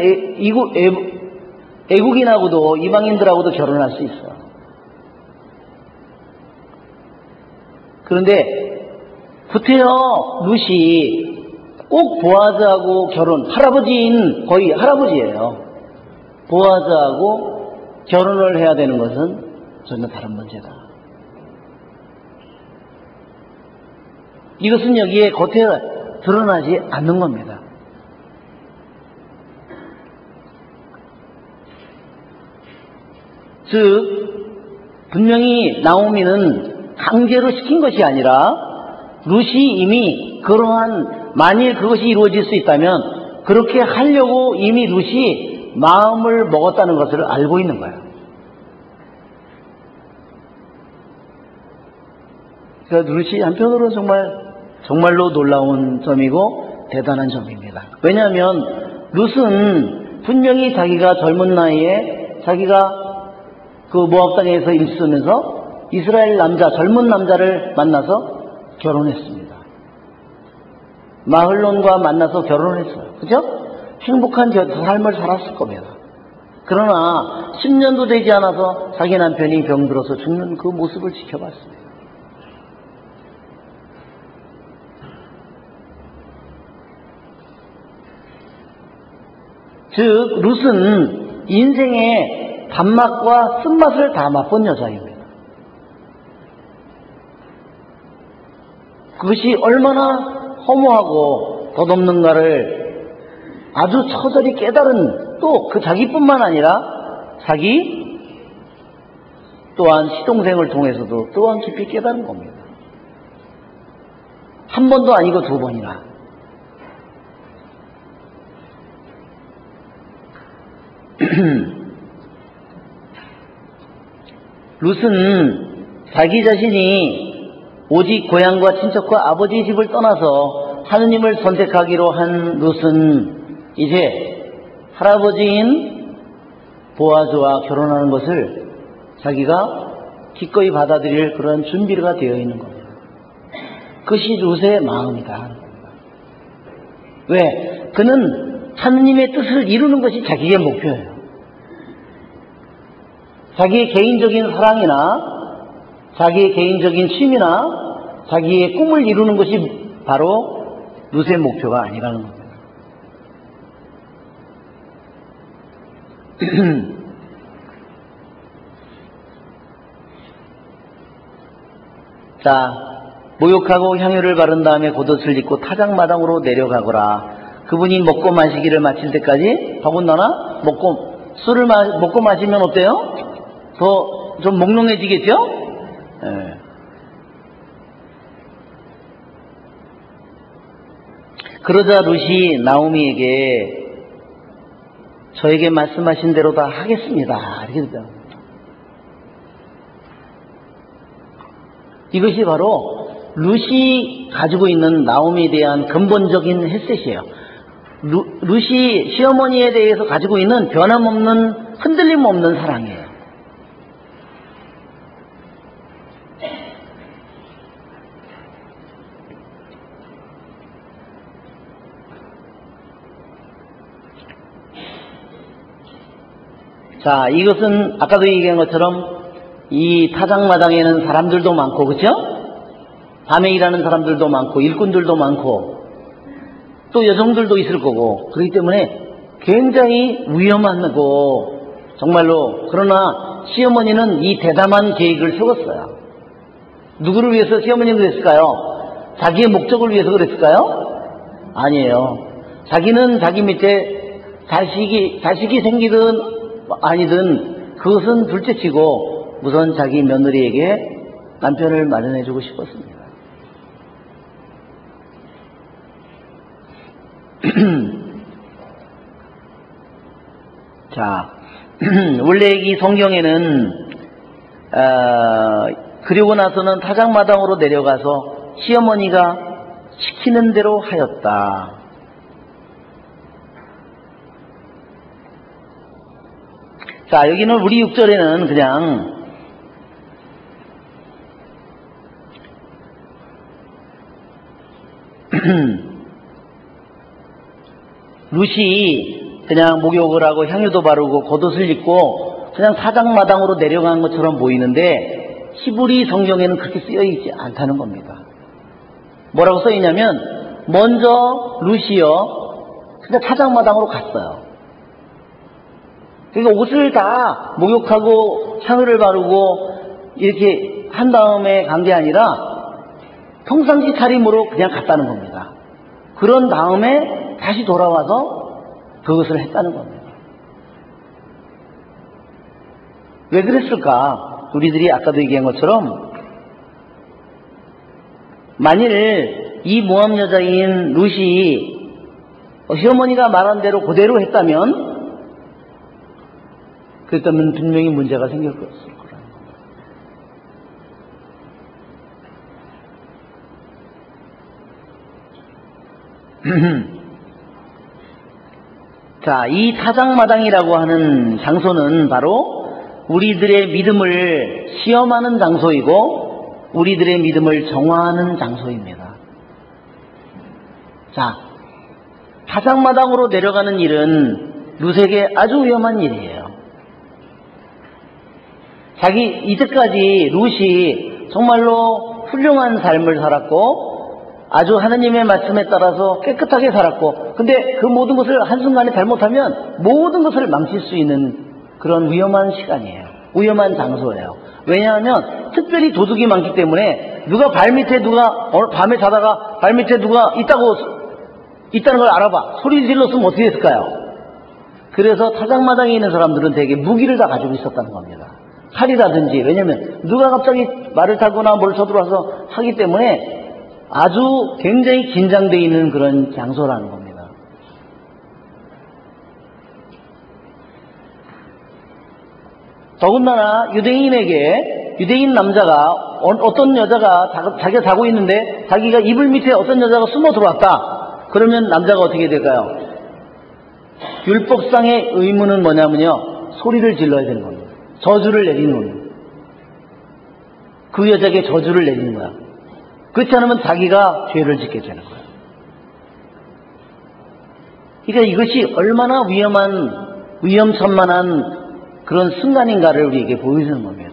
애국인하고도 이방인들하고도 결혼할 수 있어요. 그런데 구태여 룻이 꼭 보아즈하고 할아버지인 거의 할아버지예요. 보아즈하고 결혼을 해야 되는 것은 전혀 다른 문제다. 이것은 여기에 겉에 드러나지 않는 겁니다. 즉 분명히 나오미는 강제로 시킨 것이 아니라 룻이 이미 만일 그것이 이루어질 수 있다면 그렇게 하려고 이미 룻이 마음을 먹었다는 것을 알고 있는 거예요. 그러니까 룻이 한편으로는 정말로 놀라운 점이고 대단한 점입니다. 왜냐하면 룻은 분명히 자기가 젊은 나이에 자기가 그 모압 땅에서 일쓰면서 이스라엘 젊은 남자를 만나서 결혼했습니다. 마흘론과 만나서 결혼했어요. 그죠? 행복한 삶을 살았을 겁니다. 그러나 10년도 되지 않아서 자기 남편이 병들어서 죽는 그 모습을 지켜봤습니다. 즉 룻은 인생의 단맛과 쓴맛을 다 맛본 여자입니다. 그것이 얼마나 허무하고 덧없는가를 아주 처절히 깨달은 또 그 자기뿐만 아니라 자기 또한 시동생을 통해서도 또한 깊이 깨달은 겁니다. 한 번도 아니고 두 번이나. 룻은 자기 자신이 오직 고향과 친척과 아버지 집을 떠나서 하느님을 선택하기로 한 룻은 이제 할아버지인 보아즈와 결혼하는 것을 자기가 기꺼이 받아들일 그런 준비가 되어 있는 겁니다. 그것이 룻의 마음이다. 왜? 그는 하느님의 뜻을 이루는 것이 자기의 목표예요. 자기의 개인적인 사랑이나 자기의 개인적인 취미나 자기의 꿈을 이루는 것이 바로 룻의 목표가 아니라는 겁니다. 자, 목욕하고 향유를 바른 다음에 겉옷을 입고 타작마당으로 내려가거라. 그분이 먹고 마시기를 마칠 때까지 더군다나 술을 먹고 마시면 어때요? 더 좀 몽롱해지겠죠? 예. 그러자 룻이 나오미에게 저에게 말씀하신 대로 다 하겠습니다. 이렇게 되죠. 이것이 바로 룻이 가지고 있는 나오미에 대한 근본적인 햇셋이에요. 룻이 시어머니에 대해서 가지고 있는 변함없는 흔들림 없는 사랑이에요. 자, 이것은 아까도 얘기한 것처럼 이 타작마당에는 사람들도 많고, 그렇죠? 밤에 일하는 사람들도 많고, 일꾼들도 많고, 또 여성들도 있을 거고, 그렇기 때문에 굉장히 위험하고 정말로. 그러나 시어머니는 이 대담한 계획을 세웠어요. 누구를 위해서 시어머니가 그랬을까요? 자기의 목적을 위해서 그랬을까요? 아니에요. 자기는 자기 밑에 자식이 생기든 아니든 그것은 둘째치고 우선 자기 며느리에게 남편을 마련해주고 싶었습니다. 자, 원래 이 성경에는 그리고 나서는 타작마당으로 내려가서 시어머니가 시키는 대로 하였다. 자, 여기는 우리 6절에는 그냥 룻이 그냥 목욕을 하고 향유도 바르고 겉옷을 입고 그냥 사장마당으로 내려간 것처럼 보이는데 히브리 성경에는 그렇게 쓰여있지 않다는 겁니다. 뭐라고 써있냐면 먼저 룻이요 그냥 사장마당으로 갔어요. 그러니까 옷을 다 목욕하고 향유를 바르고 이렇게 한 다음에 간 게 아니라 평상시 차림으로 그냥 갔다는 겁니다. 그런 다음에 다시 돌아와서 그것을 했다는 겁니다. 왜 그랬을까? 우리들이 아까도 얘기한 것처럼 만일 이 모함 여자인 룻이 시어머니가 말한 대로 그대로 했다면 그랬다면 분명히 문제가 생겼을 거라는 겁니다. 자, 이 타작마당이라고 하는 장소는 바로 우리들의 믿음을 시험하는 장소이고 우리들의 믿음을 정화하는 장소입니다. 자, 타작마당으로 내려가는 일은 룻에게 아주 위험한 일이에요. 이때까지 룻이 정말로 훌륭한 삶을 살았고 아주 하느님의 말씀에 따라서 깨끗하게 살았고 근데 그 모든 것을 한순간에 잘못하면 모든 것을 망칠 수 있는 그런 위험한 시간이에요. 위험한 장소예요. 왜냐하면 특별히 도둑이 많기 때문에 오늘 밤에 자다가 발밑에 누가 있다는 걸 알아봐. 소리 질렀으면 어떻게 했을까요? 그래서 타작마당에 있는 사람들은 대개 무기를 다 가지고 있었다는 겁니다. 칼이라든지. 왜냐하면 누가 갑자기 말을 타거나 뭘 쳐들어와서 하기 때문에 아주 굉장히 긴장되어 있는 그런 장소라는 겁니다. 더군다나 유대인 남자가 어떤 여자가 자기가 자고 있는데 자기가 이불 밑에 어떤 여자가 숨어 들어왔다. 그러면 남자가 어떻게 될까요? 율법상의 의무는 뭐냐면요. 소리를 질러야 되는 겁니다. 저주를 내리는 겁니다. 그 여자에게 저주를 내리는 거야. 그렇지 않으면 자기가 죄를 짓게 되는 거야. 그러니까 이것이 얼마나 위험천만한 그런 순간인가를 우리에게 보여주는 겁니다.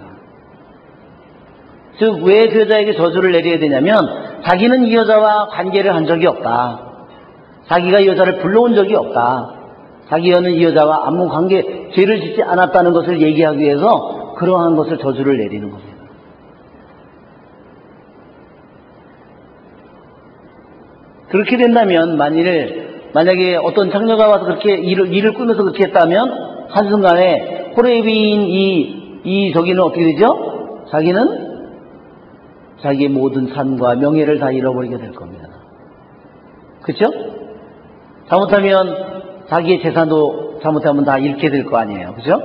즉, 왜 그 여자에게 저주를 내려야 되냐면, 자기는 이 여자와 관계를 한 적이 없다. 자기가 이 여자를 불러온 적이 없다. 자기는 이 여자와 아무 죄를 짓지 않았다는 것을 얘기하기 위해서 그러한 것을 저주를 내리는 겁니다. 그렇게 된다면, 만약에 어떤 장녀가 와서 그렇게 일을 꾸며서 그렇게 했다면, 한순간에 호레비인 저기는 어떻게 되죠? 자기는 자기의 모든 삶과 명예를 다 잃어버리게 될 겁니다. 그렇죠? 잘못하면 자기의 재산도 잘못하면 다 잃게 될 거 아니에요. 그렇죠?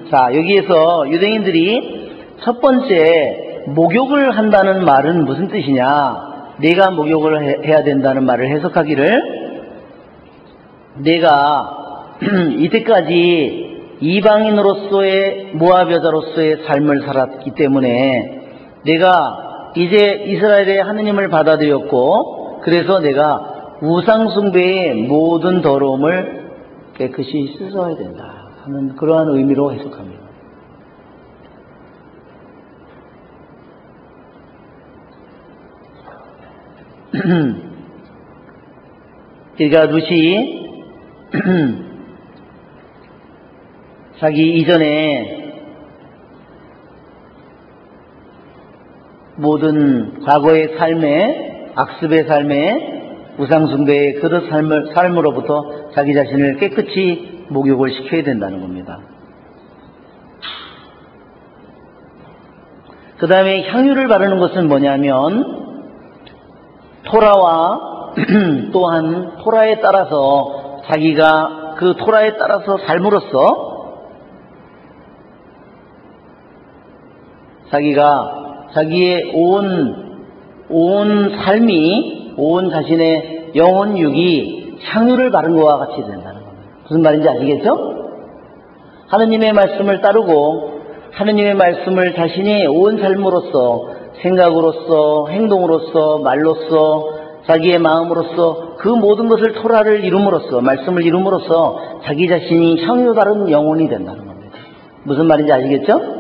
자, 여기에서 유대인들이 첫 번째 목욕을 한다는 말은 무슨 뜻이냐? 내가 목욕을 해야 된다는 말을 해석하기를, 내가 이때까지 이방인으로서의 모압 여자로서의 삶을 살았기 때문에 내가 이제 이스라엘의 하느님을 받아들였고, 그래서 내가 우상숭배의 모든 더러움을 깨끗이 씻어야 된다 하는 그러한 의미로 해석합니다. 그러니까 룻이 자기 이전에 모든 과거의 삶에, 악습의 삶에, 우상숭배의 그릇 삶으로부터 자기 자신을 깨끗이 목욕을 시켜야 된다는 겁니다. 그 다음에 향유를 바르는 것은 뭐냐면, 토라와 또한 토라에 따라서 자기가 그 토라에 따라서 삶으로써 자기가 자기의 온 삶이, 온 자신의 영혼 육이 향유를 바른 것과 같이 된다는 겁니다. 무슨 말인지 아시겠죠? 하느님의 말씀을 따르고 하느님의 말씀을 자신이 온 삶으로서, 생각으로서, 행동으로서, 말로서, 자기의 마음으로서 그 모든 것을 토라를 이룸으로써, 말씀을 이룸으로써 자기 자신이 향유 바른 영혼이 된다는 겁니다. 무슨 말인지 아시겠죠?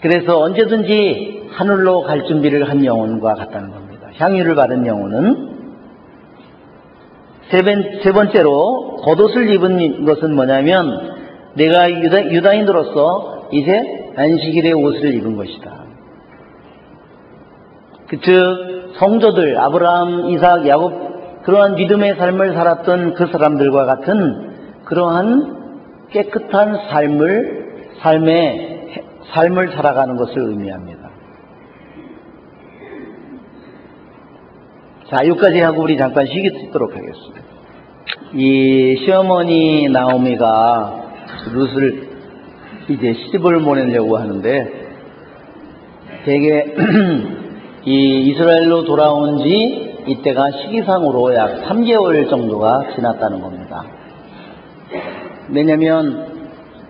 그래서 언제든지 하늘로 갈 준비를 한 영혼과 같다는 겁니다. 향유를 바른 영혼은. 세 번째로 겉옷을 입은 것은 뭐냐면, 내가 유다인으로서 이제 안식일의 옷을 입은 것이다. 즉 성도들, 아브라함, 이삭, 야곱, 그러한 믿음의 삶을 살았던 그 사람들과 같은 그러한 깨끗한 삶을 살아가는 것을 의미합니다. 자, 여기까지 하고 우리 잠깐 쉬도록 하겠습니다. 이 시어머니 나오미가 룻을 이제 시집을 보내려고 하는데, 되게 이 이스라엘로 돌아온 지 이때가 시기상으로 약 3개월 정도가 지났다는 겁니다. 왜냐면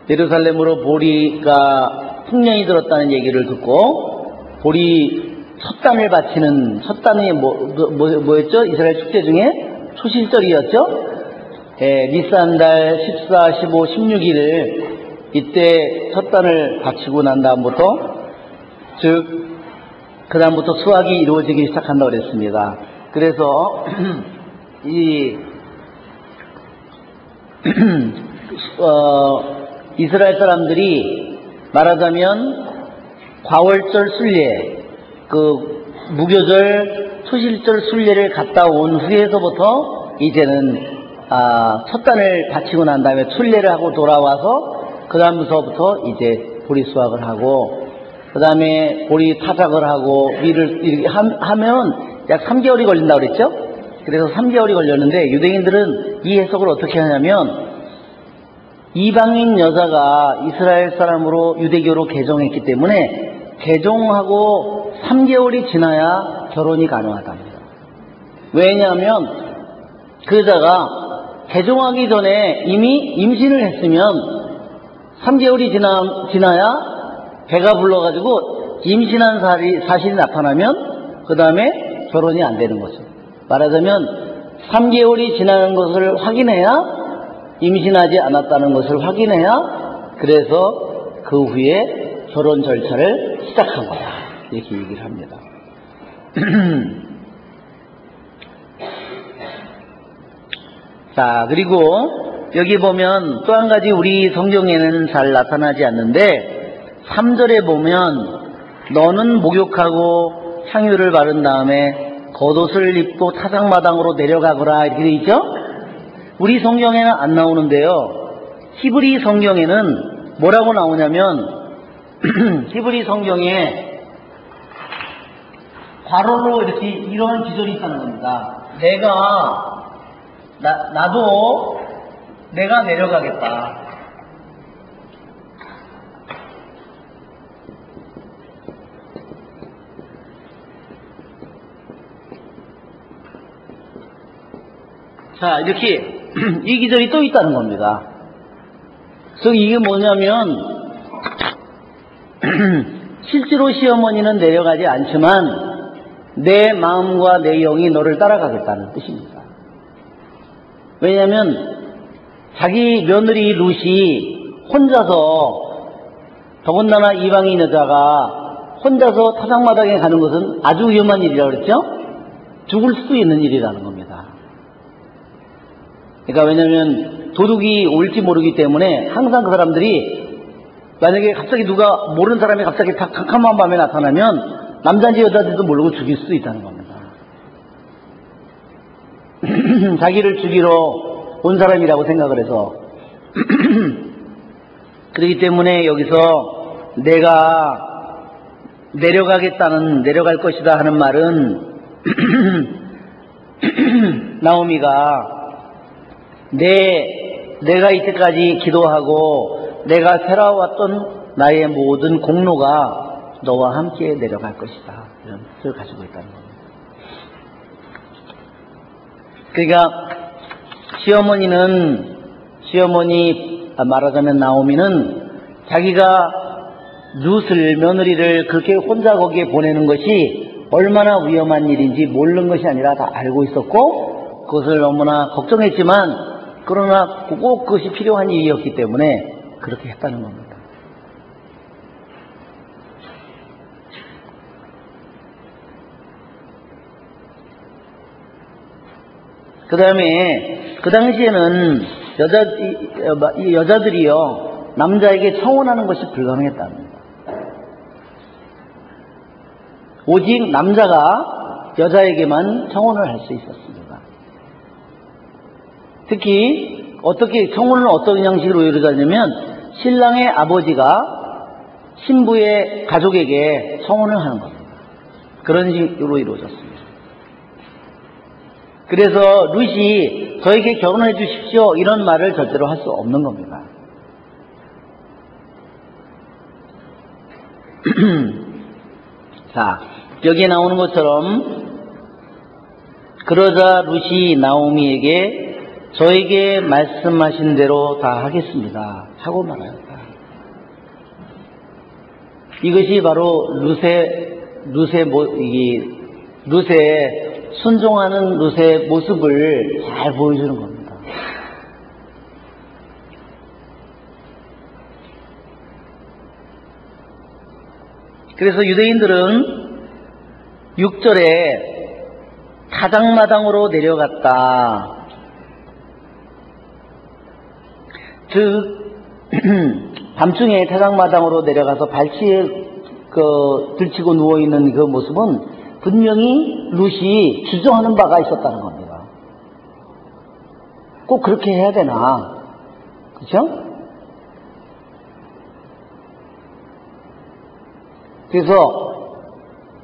예루살렘으로 보리가 풍년이 들었다는 얘기를 듣고, 보리 첫 단이 뭐였죠? 이스라엘 축제 중에 초실절이었죠? 니산달 14, 15, 16일 이때 첫 단을 바치고 난 다음부터, 즉 그 다음부터 수확이 이루어지기 시작한다고 그랬습니다. 그래서 이스라엘 사람들이 말하자면 과월절 순례, 그 무교절, 초실절 순례를 갔다 온 후에서부터 이제는 첫 단을 바치고 난 다음에 순례를 하고 돌아와서 그 다음부터 이제 보리 수확을 하고, 그 다음에 보리 타작을 하고 밀을 이렇게 하면 약 3개월이 걸린다고 그랬죠? 그래서 3개월이 걸렸는데 유대인들은 이 해석을 어떻게 하냐면 이방인 여자가 이스라엘 사람으로 유대교로 개종했기 때문에 개종하고 3개월이 지나야 결혼이 가능하답니다. 왜냐하면 그 여자가 개종하기 전에 이미 임신을 했으면 3개월이 지나야 배가 불러가지고 임신한 사실이 나타나면 그 다음에 결혼이 안 되는 거죠. 말하자면 3개월이 지나는 것을 확인해야 임신하지 않았다는 것을 확인해야 그래서 그 후에 결혼 절차를 시작한 거야. 이렇게 얘기를 합니다. 자, 그리고 여기 보면 또 한 가지 우리 성경에는 잘 나타나지 않는데 3절에 보면 너는 목욕하고 향유를 바른 다음에 겉옷을 입고 타작마당으로 내려가거라 이렇게 돼 있죠? 우리 성경에는 안 나오는데요. 히브리 성경에는 뭐라고 나오냐면 히브리 성경에 괄호로 이렇게 이런 기절이 있다는 겁니다. 나도 내가 내려가겠다. 자, 이렇게 이 기절이 또 있다는 겁니다. 그래서 이게 뭐냐면 실제로 시어머니는 내려가지 않지만 내 마음과 내 영이 너를 따라가겠다는 뜻입니다. 왜냐하면 자기 며느리 룻이 혼자서 더군다나 이방인 여자가 혼자서 타작마당에 가는 것은 아주 위험한 일이라고 그랬죠? 죽을 수도 있는 일이라는 겁니다. 그러니까 왜냐하면 도둑이 올지 모르기 때문에 항상 그 사람들이 만약에 갑자기 누가 모르는 사람이 갑자기 캄캄한 밤에 나타나면 남자인지 여자인지도 모르고 죽일 수도 있다는 겁니다. 자기를 죽이러 온 사람이라고 생각을 해서 그렇기 때문에 여기서 내가 내려갈 것이다 하는 말은 나오미가 내가 이때까지 기도하고 내가 살아왔던 나의 모든 공로가 너와 함께 내려갈 것이다 이런 뜻을 가지고 있다는 겁니다. 그러니까 시어머니 말하자면 나오미는 자기가 룻을 며느리를 그렇게 혼자 거기에 보내는 것이 얼마나 위험한 일인지 모르는 것이 아니라 다 알고 있었고 그것을 너무나 걱정했지만 그러나 꼭 그것이 필요한 일이었기 때문에 그렇게 했다는 겁니다. 그 다음에 그 당시에는 여자들이요 남자에게 청혼하는 것이 불가능했답니다. 오직 남자가 여자에게만 청혼을 할 수 있었습니다. 특히 어떻게 청혼을 어떤 양식으로 이루어졌냐면 신랑의 아버지가 신부의 가족에게 청혼을 하는 겁니다. 그런 식으로 이루어졌습니다. 그래서 룻이 저에게 결혼해 주십시오 이런 말을 절대로 할 수 없는 겁니다. 자, 여기에 나오는 것처럼 그러자 룻이 나오미에게 저에게 말씀하신 대로 다 하겠습니다 하고 말하였다. 이것이 바로 룻의 순종하는 룻의 모습을 잘 보여주는 겁니다. 그래서 유대인들은 6절에 타작마당으로 내려갔다. 즉 밤중에 타작마당으로 내려가서 발치에 들치고 누워있는 그 모습은 분명히 룻이 주저하는 바가 있었다는 겁니다. 꼭 그렇게 해야 되나? 그렇죠? 그래서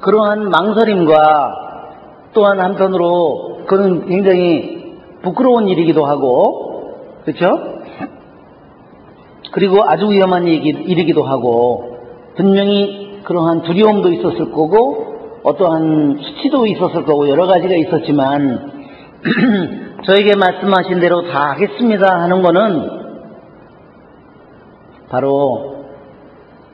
그러한 망설임과 또한 한편으로 그건 굉장히 부끄러운 일이기도 하고, 그렇죠? 그리고 아주 위험한 일이기도 하고, 분명히 그러한 두려움도 있었을 거고, 어떠한 수치도 있었을 거고, 여러 가지가 있었지만, 저에게 말씀하신 대로 다 하겠습니다 하는 거는 바로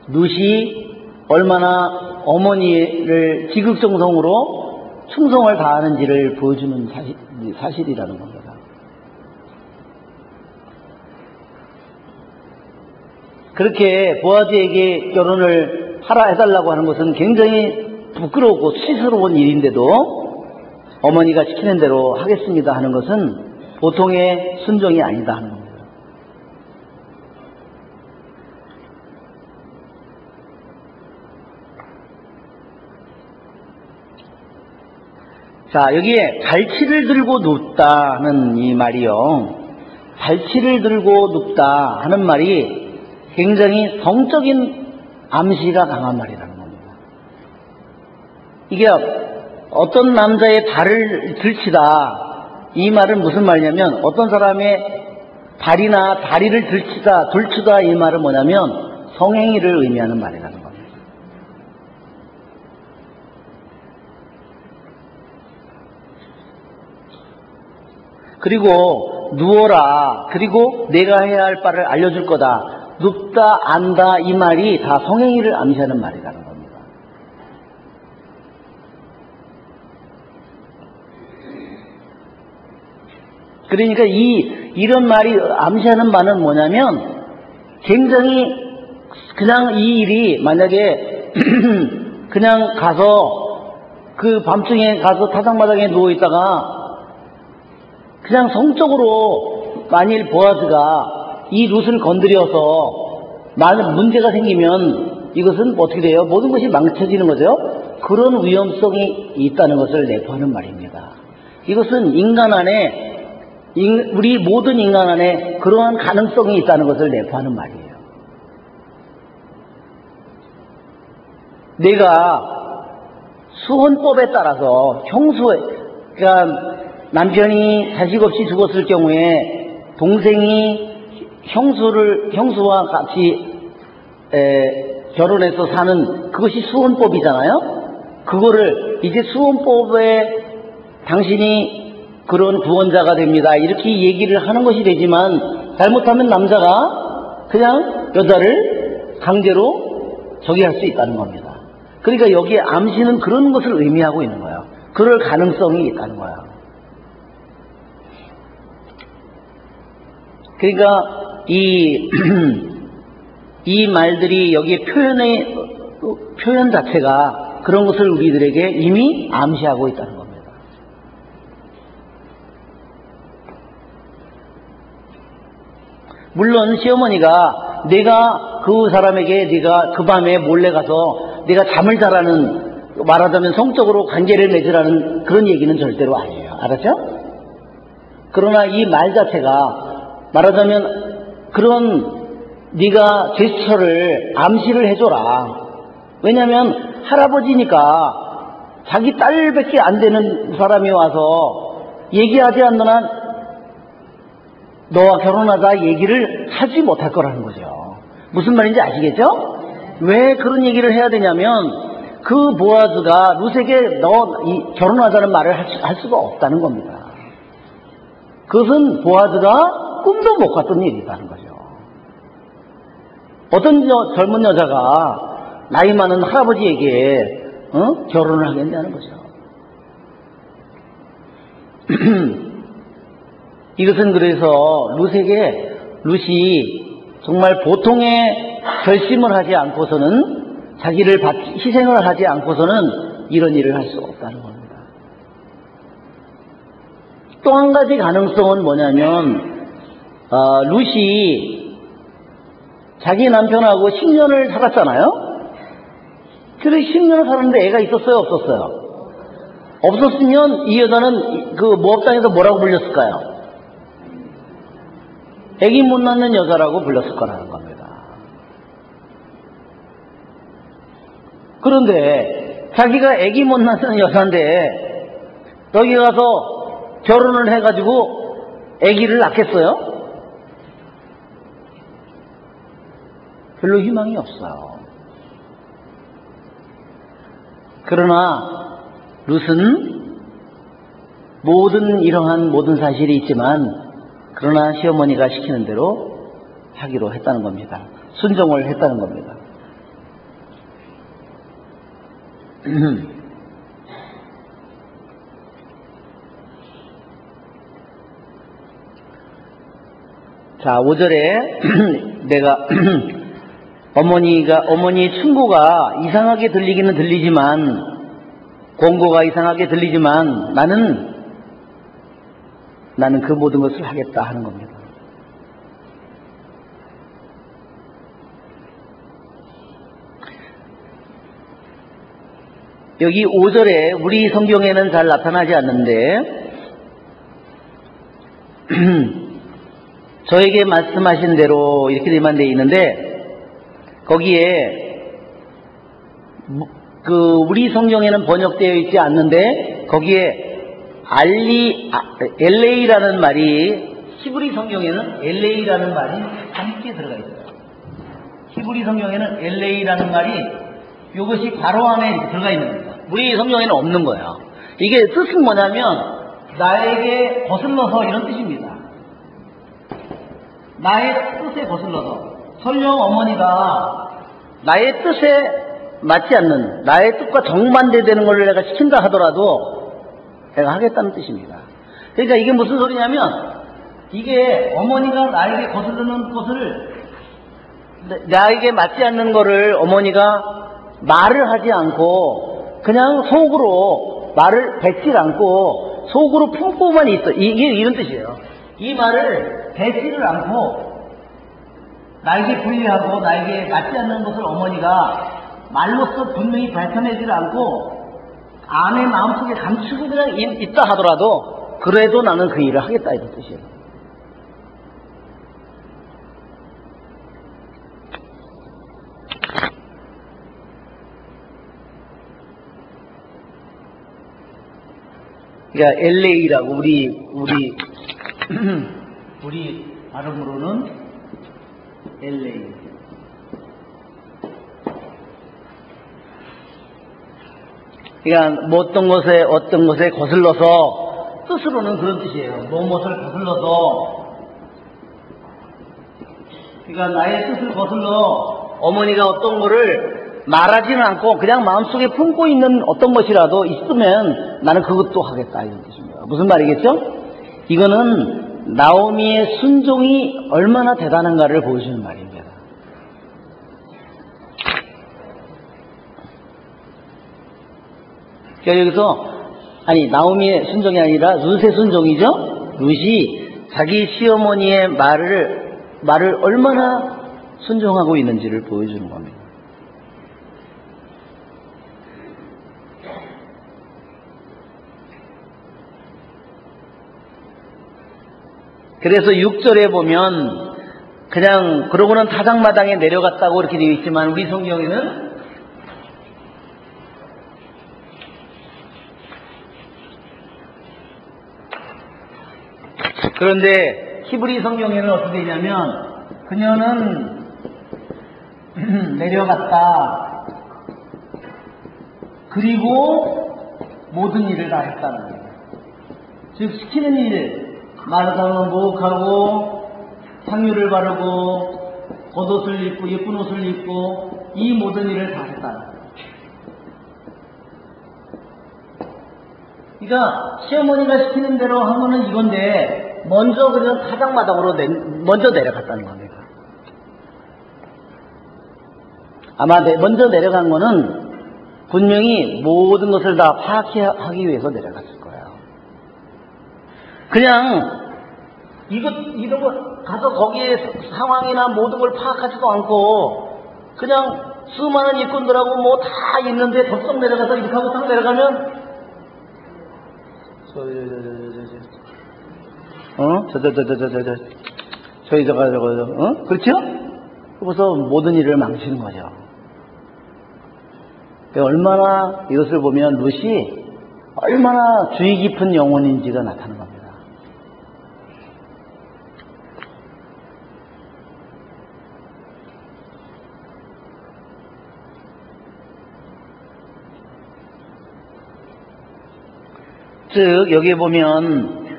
룻이 얼마나 어머니를 지극정성으로 충성을 다하는지를 보여주는 사실이라는 겁니다. 그렇게 보아즈에게 결혼을 하라 해달라고 하는 것은 굉장히 부끄럽고 수치스러운 일인데도 어머니가 시키는 대로 하겠습니다 하는 것은 보통의 순종이 아니다 하는 겁니다. 자, 여기에 갈치를 들고 눕다는 이 말이요. 갈치를 들고 눕다 하는 말이 굉장히 성적인 암시가 강한 말이라는 겁니다. 이게 어떤 남자의 발을 들치다, 이 말은 무슨 말이냐면 어떤 사람의 발이나 다리를 들추다 이 말은 뭐냐면 성행위를 의미하는 말이라는 겁니다. 그리고 누워라, 그리고 내가 해야 할 바를 알려줄 거다, 눕다, 안다 이 말이 다 성행위를 암시하는 말이라는 겁니다. 그러니까 이런 말이 암시하는 바는 뭐냐면 굉장히 그냥 이 일이 만약에 그냥 가서 그 밤중에 가서 타작마당에 누워있다가 그냥 성적으로 만일 보아즈가 이 룻을 건드려서 만약 문제가 생기면 이것은 어떻게 돼요? 모든 것이 망쳐지는 거죠. 그런 위험성이 있다는 것을 내포하는 말입니다. 이것은 인간 안에 우리 모든 인간 안에 그러한 가능성이 있다는 것을 내포하는 말이에요. 내가 수혼법에 따라서 그러니까 남편이 자식 없이 죽었을 경우에 동생이 형수와 같이 결혼해서 사는 그것이 수혼법이잖아요. 그거를 이제 수혼법에 당신이 그런 구원자가 됩니다 이렇게 얘기를 하는 것이 되지만 잘못하면 남자가 그냥 여자를 강제로 저기 할 수 있다는 겁니다. 그러니까 여기에 암시는 그런 것을 의미하고 있는 거예요. 그럴 가능성이 있다는 거예요. 그러니까 이 말들이 여기에 표현 자체가 그런 것을 우리들에게 이미 암시하고 있다는 겁니다. 물론 시어머니가 내가 그 사람에게 네가 그 밤에 몰래 가서 네가 잠을 자라는, 말하자면 성적으로 관계를 맺으라는 그런 얘기는 절대로 아니에요. 알았죠? 그러나 이 말 자체가 말하자면 그런 네가 제스처를 암시를 해줘라. 왜냐하면 할아버지니까 자기 딸밖에 안 되는 사람이 와서 얘기하지 않는 한 너와 결혼하자 얘기를 하지 못할 거라는 거죠. 무슨 말인지 아시겠죠? 왜 그런 얘기를 해야 되냐면 그 보아즈가 룻에게 너 결혼하자는 말을 할 수가 없다는 겁니다. 그것은 보아즈가 꿈도 못 꿨던 일이라는 거죠. 어떤 젊은 여자가 나이 많은 할아버지에게 결혼을 하겠냐는 거죠. 이것은 그래서 룻이 정말 보통의 결심을 하지 않고서는 자기를 희생을 하지 않고서는 이런 일을 할 수 없다는 겁니다. 또 한 가지 가능성은 뭐냐면 룻이 자기 남편하고 10년을 살았잖아요. 그래서 10년을 살았는데 애가 있었어요, 없었어요? 없었으면 이 여자는 그 모업당에서 뭐라고 불렸을까요? 애기 못 낳는 여자라고 불렀을 거라는 겁니다. 그런데 자기가 애기 못 낳는 여자인데 여기 가서 결혼을 해가지고 아기를 낳겠어요? 별로 희망이 없어요. 그러나 룻은 이러한 모든 사실이 있지만 그러나 시어머니가 시키는 대로 하기로 했다는 겁니다. 순종을 했다는 겁니다. 자, 5절에 내가 어머니 충고가 이상하게 들리기는 들리지만, 권고가 이상하게 들리지만 나는 그 모든 것을 하겠다 하는 겁니다. 여기 5절에 우리 성경에는 잘 나타나지 않는데 저에게 말씀하신 대로 이렇게 되만 되어 있는데, 거기에 우리 성경에는 번역되어 있지 않는데 거기에 LA라는 말이, 히브리 성경에는 LA라는 말이 함께 들어가 있어요. 히브리 성경에는 LA라는 말이 이것이 괄호 안에 이렇게 들어가 있는 겁니다. 우리 성경에는 없는 거예요. 이게 뜻은 뭐냐면 나에게 거슬러서 이런 뜻입니다. 나의 뜻에 거슬러서. 설령 어머니가 나의 뜻에 맞지 않는, 나의 뜻과 정반대되는 걸 내가 시킨다 하더라도 내가 하겠다는 뜻입니다. 그러니까 이게 무슨 소리냐면, 이게 어머니가 나에게 거스르는 것을, 나에게 맞지 않는 거를 어머니가 말을 하지 않고 그냥 속으로 말을 뱉질 않고 속으로 품고만 있어. 이게 이런 뜻이에요. 이 말을 뱉지를 않고 나에게 불리하고 나에게 맞지 않는 것을 어머니가 말로써 분명히 밝혀내지를 않고 안에 마음속에 감추고 그냥 있다 하더라도 그래도 나는 그 일을 하겠다 이런 뜻이에요. 그러니까 LA라고 우리 발음으로는 LA. 그러니까 어떤 것에 거슬러서, 뜻으로는 그런 뜻이에요. 무엇을 거슬러서. 그러니까 나의 뜻을 거슬러 어머니가 어떤 거를 말하지는 않고 그냥 마음속에 품고 있는 어떤 것이라도 있으면 나는 그것도 하겠다 이런 뜻입니다. 무슨 말이겠죠? 이거는 나오미의 순종이 얼마나 대단한가를 보여주는 말입니다. 그러니까 여기서 나오미의 순종이 아니라 룻의 순종이죠. 룻이 자기 시어머니의 말을 얼마나 순종하고 있는지를 보여주는 겁니다. 그래서 6절에 보면 그냥 그러고는 타작마당에 내려갔다고 이렇게 되어 있지만 우리 성경에는 그런데 히브리 성경에는 어떻게 되냐면 그녀는 내려갔다. 그리고 모든 일을 다 했다는 거예요. 즉 시키는 일, 마르다는 목욕하고 향유를 바르고 겉옷을 입고 예쁜 옷을 입고 이 모든 일을 다 했다는 거예요. 그러니까 시어머니가 시키는 대로 하면은 이건데 먼저 그냥 타작마당으로 먼저 내려갔다는 겁니다. 아마 먼저 내려간 거는 분명히 모든 것을 다 파악하기 위해서 내려갔을 거예요. 그냥 이런 거 가서 거기에 상황이나 모든 걸 파악하지도 않고 그냥 수많은 일꾼들하고 뭐 다 있는데 덥석 내려가서 이렇게 하고 딱 내려가면 그렇죠? 그래서 모든 일을 망치는 거죠. 얼마나 이것을 보면 룻이 얼마나 주의 깊은 영혼인지가 나타나는 겁니다. 즉 여기에 보면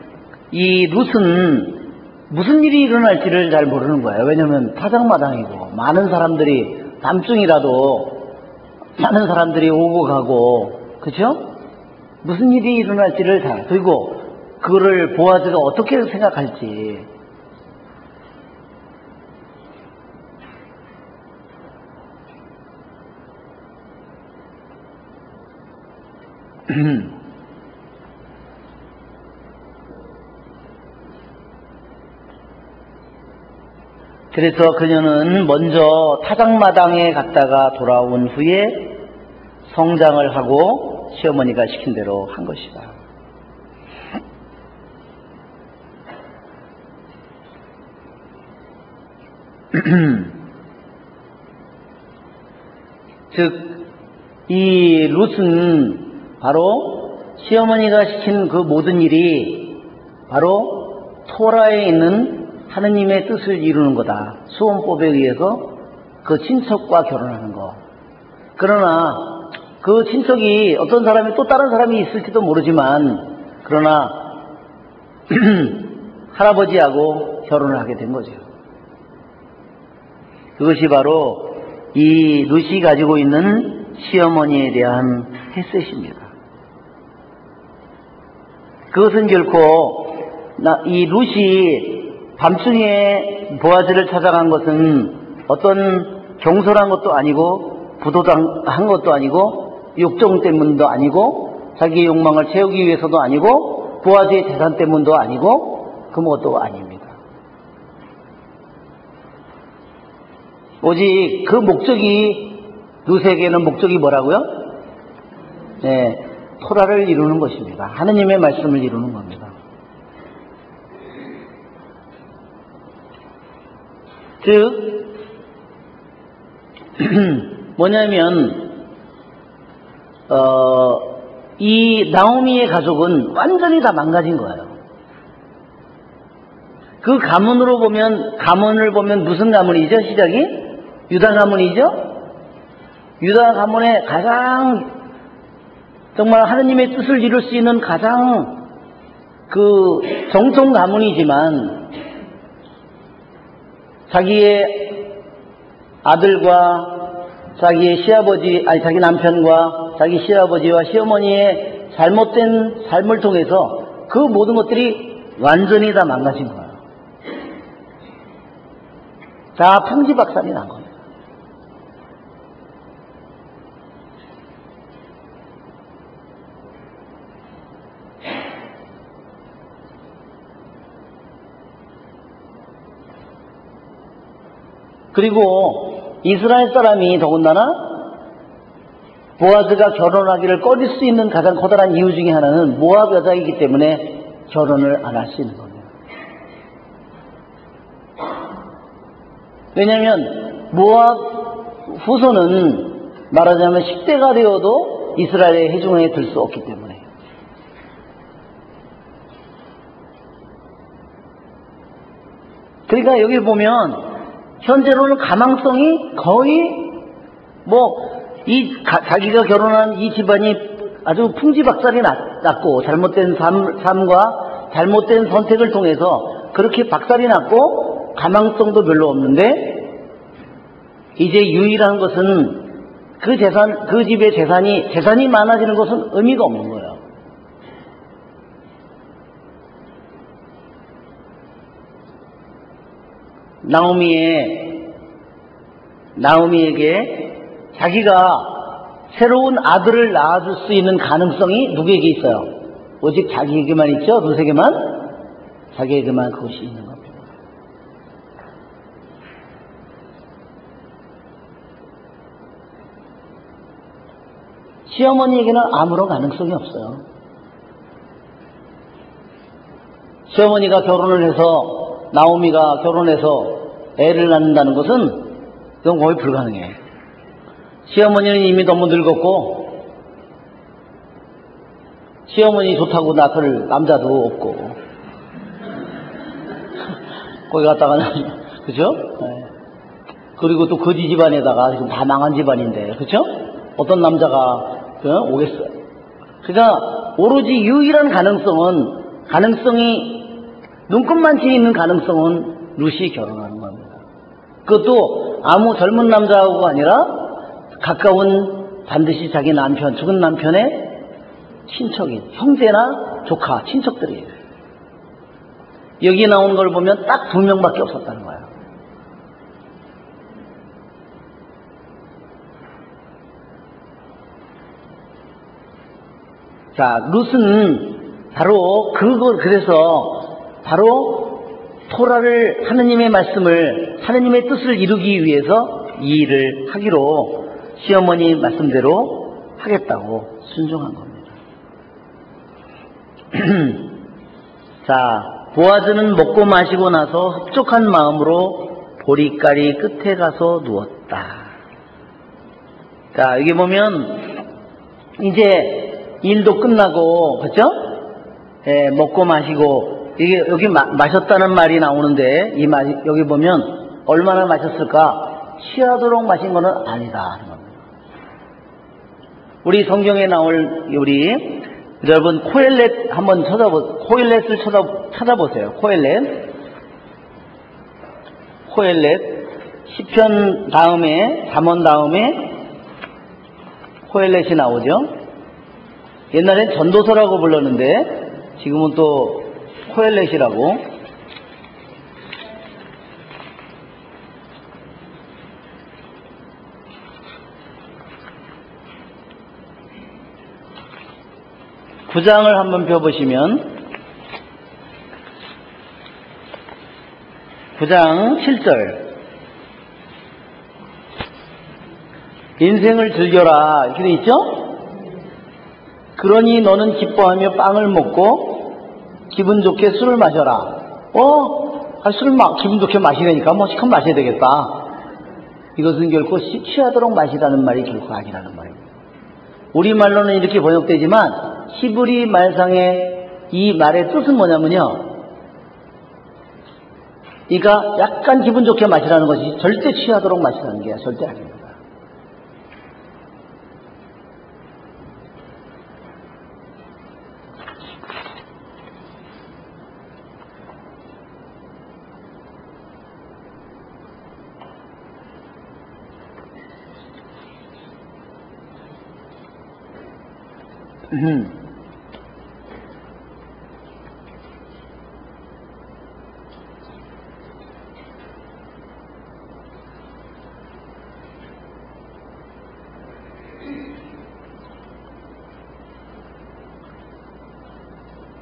이 룻은 무슨 일이 일어날지를 잘 모르는 거예요. 왜냐하면 타작마당이고 많은 사람들이 밤중이라도 많은 사람들이 오고 가고 그렇죠? 무슨 일이 일어날지를 다 그리고 그거를 보아즈가 어떻게 생각할지 그래서 그녀는 먼저 타작마당에 갔다가 돌아온 후에 성장을 하고 시어머니가 시킨 대로 한 것이다. 즉, 이 룻은 바로 시어머니가 시킨 그 모든 일이 바로 토라에 있는 하느님의 뜻을 이루는 거다. 수원법에 의해서 그 친척과 결혼하는 거. 그러나 그 친척이 어떤 사람이 또 다른 사람이 있을지도 모르지만 그러나 할아버지하고 결혼을 하게 된 거죠. 그것이 바로 이 룻이 가지고 있는 시어머니에 대한 헤셋입니다. 그것은 결코 이 룻이 밤중에 보아즈를 찾아간 것은 어떤 경솔한 것도 아니고 부도덕한 것도 아니고 욕정 때문도 아니고 자기의 욕망을 채우기 위해서도 아니고 보아즈의 재산 때문도 아니고 그 무엇도 아닙니다. 오직 그 목적이 룻에게는 목적이 뭐라고요? 네, 토라를 이루는 것입니다. 하느님의 말씀을 이루는 겁니다. 즉 뭐냐면 이 나오미의 가족은 완전히 다 망가진 거예요. 그 가문으로 보면 가문을 보면 무슨 가문이죠? 시작이 유다 가문이죠? 유다 가문의 가장 정말 하느님의 뜻을 이룰 수 있는 가장 그 정통 가문이지만 자기의 아들과 자기의 시아버지, 아니 자기 남편과 자기 시아버지와 시어머니의 잘못된 삶을 통해서 그 모든 것들이 완전히 다 망가진 거예요. 다 풍지박산이 난 겁니다. 그리고 이스라엘 사람이 더군다나 보아즈가 결혼하기를 꺼릴 수 있는 가장 커다란 이유 중에 하나는 모압 여자이기 때문에 결혼을 안 할 수 있는 겁니다. 왜냐하면 모압 후손은 말하자면 10대가 되어도 이스라엘의 회중에 들 수 없기 때문에. 그러니까 여기 보면 현재로는 가망성이 거의 자기가 결혼한 이 집안이 아주 풍지박산이 났고 잘못된 삶과 잘못된 선택을 통해서 그렇게 박살이 났고 가망성도 별로 없는데 이제 유일한 것은 그 집의 재산이 많아지는 것은 의미가 없는 거예요. 나오미에게 자기가 새로운 아들을 낳아줄 수 있는 가능성이 누구에게 있어요? 오직 자기에게만 있죠? 룻에게만? 자기에게만 그것이 있는 겁니다. 시어머니에게는 아무런 가능성이 없어요. 시어머니가 결혼을 해서 나오미가 결혼해서 애를 낳는다는 것은 그건 거의 불가능해요. 시어머니는 이미 너무 늙었고 시어머니 좋다고 나설 남자도 없고. 거기 갔다가, 그죠? 네. 그리고 또 거지 집안에다가 지금 다 망한 집안인데, 그죠? 어떤 남자가 오겠어요. 그러니까 오로지 유일한 가능성이 눈끝만치 있는 가능성은 루시 결혼하는 겁니다. 그것도 아무 젊은 남자하고가 아니라 가까운 반드시 자기 남편, 죽은 남편의 친척인, 형제나 조카, 친척들이에요. 여기 나온 걸 보면 딱 2명밖에 없었다는 거예요. 자, 룻은 바로 그래서 바로 토라를, 하느님의 말씀을, 하느님의 뜻을 이루기 위해서 이 일을 하기로 시어머니 말씀대로 하겠다고 순종한 겁니다. 자, 보아즈는 먹고 마시고 나서 흡족한 마음으로 보리가리 끝에 가서 누웠다. 자, 여기 보면 이제 일도 끝나고, 그렇죠? 예, 먹고 마시고, 이게 여기 마셨다는 말이 나오는데 여기 보면 얼마나 마셨을까? 취하도록 마신 것은 아니다. 우리 성경에 나올 여러분 코엘렛 한번 코엘렛을 찾아보세요. 코엘렛 시편 다음에 잠언 다음에 코엘렛이 나오죠. 옛날엔 전도서라고 불렀는데 지금은 또 코엘렛이라고. 구장을 한번 펴보시면 9장 7절 인생을 즐겨라 이렇게 돼 있죠? 그러니 너는 기뻐하며 빵을 먹고 기분 좋게 술을 마셔라. 술을 기분 좋게 마시려니까 뭐 시컷 마셔야 되겠다. 이것은 결코 취하도록 마시라는 말이 결코 아니라는 말입니다. 우리말로는 이렇게 번역되지만 히브리 말상의 이 말의 뜻은 뭐냐면요, 그러니까 약간 기분 좋게 마시라는 것이 절대 취하도록 마시라는 게 절대 아닙니다.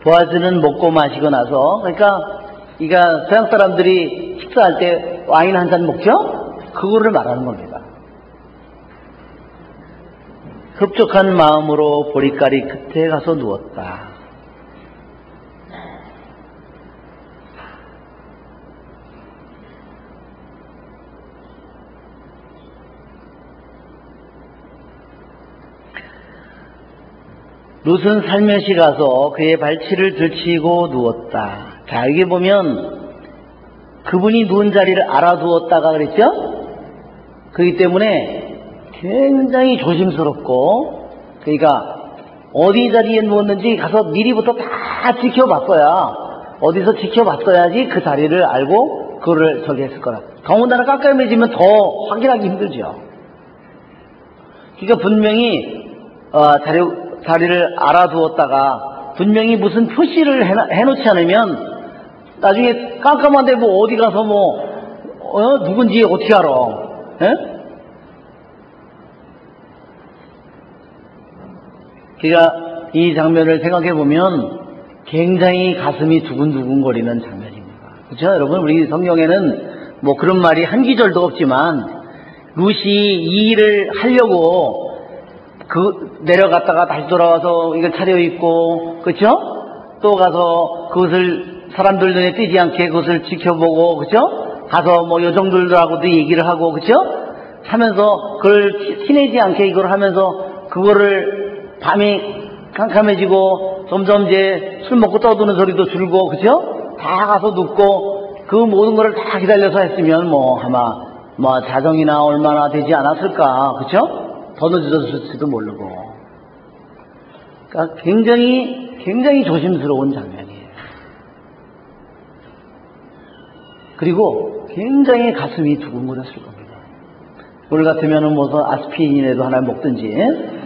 보아즈는 먹고 마시고 나서, 그러니까 서양 사람들이 식사할 때 와인 한 잔 먹죠? 그거를 말하는 겁니다. 흡족한 마음으로 보리가리 끝에 가서 누웠다. 룻은 살며시 가서 그의 발치를 들치고 누웠다. 자, 여기 보면 그분이 누운 자리를 알아두었다가 그랬죠? 그렇기 때문에 굉장히 조심스럽고, 그러니까 어디 자리에 누웠는지 가서 미리부터 다 지켜봤어야, 어디서 지켜봤어야지 그 자리를 알고 그거를 저기 했을 거라. 더군다나 깜깜해지면 더 확인하기 힘들죠. 그러니까 분명히 자리를 알아두었다가 분명히 무슨 표시를 해놓지 않으면 나중에 깜깜한데 뭐 어디 가서 누군지 어떻게 알아? 에? 그러니까 이 장면을 생각해 보면 굉장히 가슴이 두근두근 거리는 장면입니다. 그렇죠? 여러분, 우리 성경에는 뭐 그런 말이 한 기절도 없지만 룻이 이 일을 하려고 내려갔다가 다시 돌아와서 이걸 차려입고, 그렇죠? 또 가서 그것을 사람들 눈에 띄지 않게 그것을 지켜보고, 그렇죠? 가서 뭐 여종들하고도 얘기를 하고, 그렇죠? 하면서 그걸 티내지 않게 이걸 하면서 그거를 밤에 캄캄해지고 점점 이제 술 먹고 떠드는 소리도 줄고, 그죠? 다 가서 눕고 그 모든 거를 다 기다려서 했으면 아마 자정이나 얼마나 되지 않았을까, 그죠? 더 늦어졌을지도 모르고. 그러니까 굉장히 조심스러운 장면이에요. 그리고 굉장히 가슴이 두근거렸을 겁니다. 오늘 같으면은 아스피린이라도 하나 먹든지,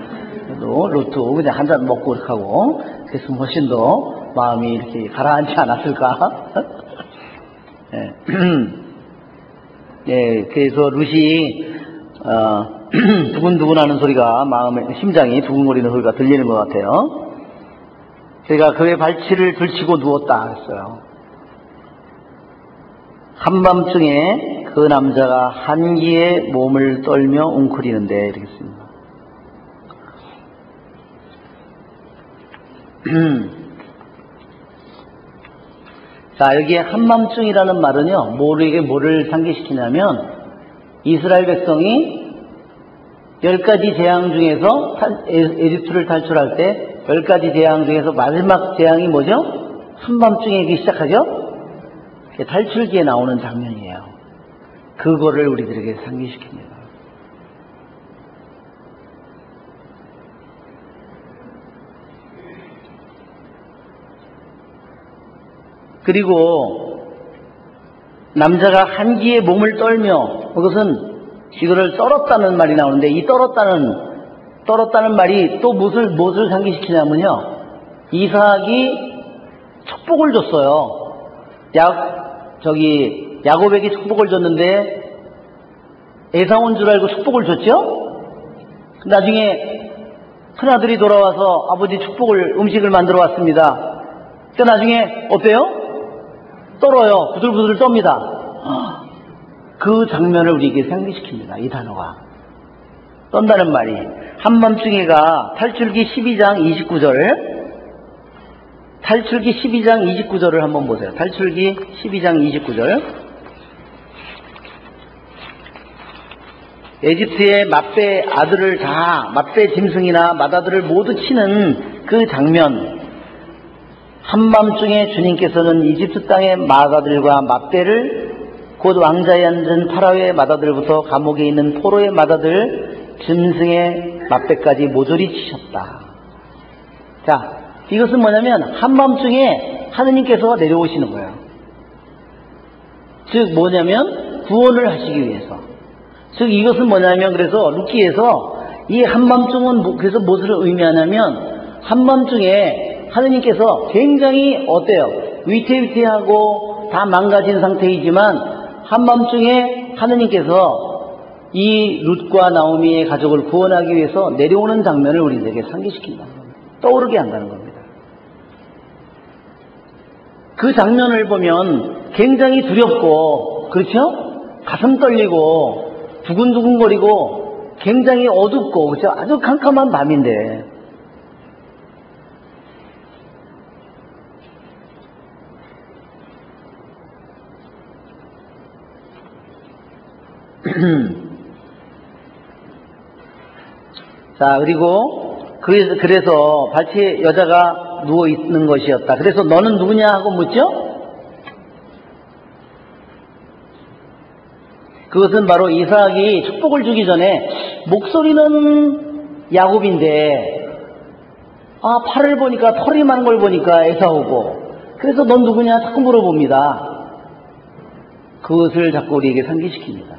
그래도 로또 그냥 한 잔 먹고 이렇게 하고, 그랬으면 훨씬 더 마음이 이렇게 가라앉지 않았을까? 예, 그래서 룻이, 두근두근 하는 소리가 심장이 두근거리는 소리가 들리는 것 같아요. 그러니까 그의 발치를 들치고 누웠다 했어요. 한밤중에 그 남자가 한기에 몸을 떨며 웅크리는데, 이렇게 씁니다. 자, 여기에 한밤중이라는 말은요, 뭐를 상기시키냐면, 이스라엘 백성이 10가지 재앙 중에서, 에집트를 탈출할 때 10가지 재앙 중에서 마지막 재앙이 뭐죠? 한밤중에 시작하죠? 탈출기에 나오는 장면이에요. 그거를 우리들에게 상기시킵니다. 그리고 남자가 한기에 몸을 떨며, 그것은 이거를 떨었다는 말이 나오는데, 이 떨었다는 말이 또 무엇을 상기시키냐면요, 이삭이 축복을 줬어요. 야곱에게 축복을 줬는데 에사온 줄 알고 축복을 줬죠? 나중에 큰아들이 돌아와서 아버지 음식을 만들어 왔습니다. 그 나중에 어때요? 떨어요. 부들부들 떱니다. 그 장면을 우리에게 상기시킵니다. 이 단어가. 떤다는 말이. 한밤중에가 탈출기 12장 29절, 탈출기 12장 29절을 한번 보세요. 탈출기 12장 29절. 에집트의 맏배 아들을 맏배 짐승이나 맏아들을 모두 치는 그 장면. 한밤중에 주님께서는 이집트 땅의 맏아들과 맏배를, 곧 왕자에 앉은 파라오의 맏아들부터 감옥에 있는 포로의 맏아들, 짐승의 맏배까지 모조리 치셨다. 자, 이것은 뭐냐면 한밤중에 하느님께서 내려오시는 거예요. 즉 뭐냐면 구원을 하시기 위해서. 즉 이것은 뭐냐면, 그래서 룻기에서 이 한밤중은 그래서 무엇을 의미하냐면, 한밤중에 하느님께서 굉장히 어때요? 위태위태하고 다 망가진 상태이지만 한밤중에 하느님께서 이 룻과 나오미의 가족을 구원하기 위해서 내려오는 장면을 우리에게 상기시킨다는 겁니다. 떠오르게 한다는 겁니다. 그 장면을 보면 굉장히 두렵고, 그렇죠? 가슴 떨리고 두근두근거리고 굉장히 어둡고, 그렇죠? 아주 캄캄한 밤인데, 자, 그리고 그래서 발치에 여자가 누워 있는 것이었다. 그래서 너는 누구냐 하고 묻죠? 그것은 바로 이삭이 축복을 주기 전에 목소리는 야곱인데, 팔을 보니까, 털이 많은 걸 보니까 에사오고, 그래서 넌 누구냐 자꾸 물어봅니다. 그것을 자꾸 우리에게 상기시킵니다.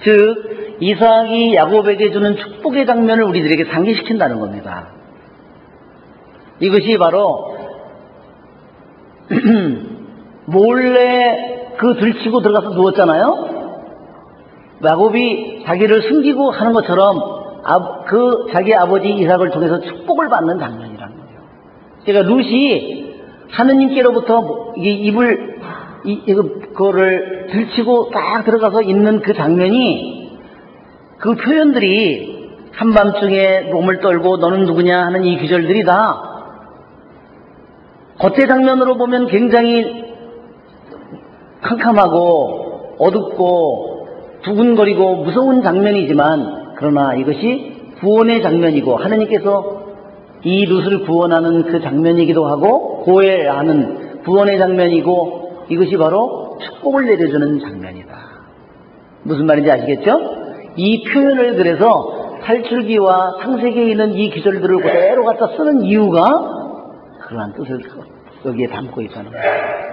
즉 이삭이 야곱에게 주는 축복의 장면을 우리들에게 상기시킨다는 겁니다. 이것이 바로 몰래 들치고 들어가서 누웠잖아요. 야곱이 자기를 숨기고 하는 것처럼 자기 아버지 이삭을 통해서 축복을 받는 장면이라는 거예요. 그러니까 룻이 하느님께로부터 그거를 들치고 딱 들어가서 있는 그 장면이, 그 표현들이 한밤중에 몸을 떨고 너는 누구냐 하는 이 귀절들이 다 겉의 장면으로 보면 굉장히 캄캄하고 어둡고 두근거리고 무서운 장면이지만, 그러나 이것이 구원의 장면이고 하느님께서 이 룻을 구원하는 그 장면이기도 하고 고해하는 구원의 장면이고, 이것이 바로 축복을 내려주는 장면이다. 무슨 말인지 아시겠죠? 이 표현을 그래서 탈출기와 창세기에 있는 이 기절들을 그대로 갖다 쓰는 이유가 그러한 뜻을 여기에 담고 있다는 거예요.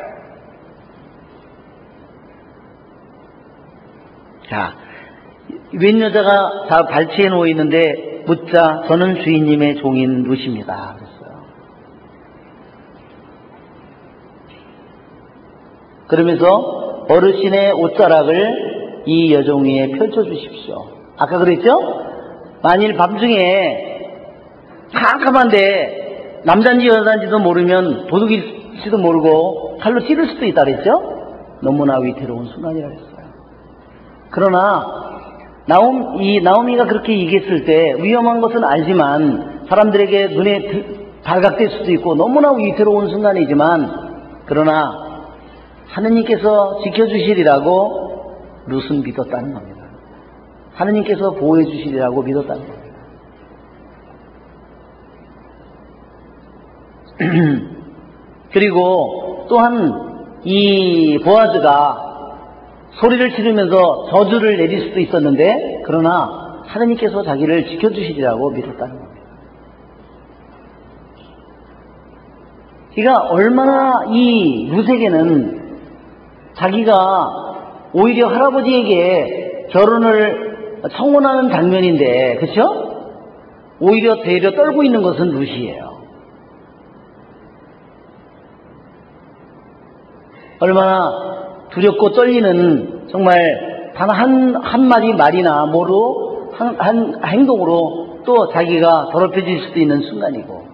자, 웬 여자가 다 발치해 놓여 있는데 묻자 저는 주인님의 종인 룻입니다. 그랬어요. 그러면서 어르신의 옷자락을 이 여종 위에 펼쳐주십시오. 아까 그랬죠? 만일 밤중에 캄캄한데 남자인지 여자인지도 모르면 도둑일지도 모르고 칼로 찌를 수도 있다 그랬죠? 너무나 위태로운 순간이라 그랬어요. 그러나 나오미가 그렇게 얘기했을 때 위험한 것은 알지만 사람들에게 눈에 발각될 수도 있고 너무나 위태로운 순간이지만, 그러나 하느님께서 지켜주시리라고 룻은 믿었다는 겁니다. 하느님께서 보호해 주시리라고 믿었다는 겁니다. 그리고 또한 이 보아즈가 소리를 지르면서 저주를 내릴 수도 있었는데, 그러나 하느님께서 자기를 지켜주시리라고 믿었다는 겁니다. 그러니까 얼마나 이 룻에게는 자기가 오히려 할아버지에게 결혼을 청혼하는 장면인데, 그렇죠? 오히려 되려 떨고 있는 것은 룻이에요. 얼마나 두렵고 떨리는, 정말 단 한마디 말이나 뭐로 한 행동으로 또 자기가 더럽혀질 수도 있는 순간이고.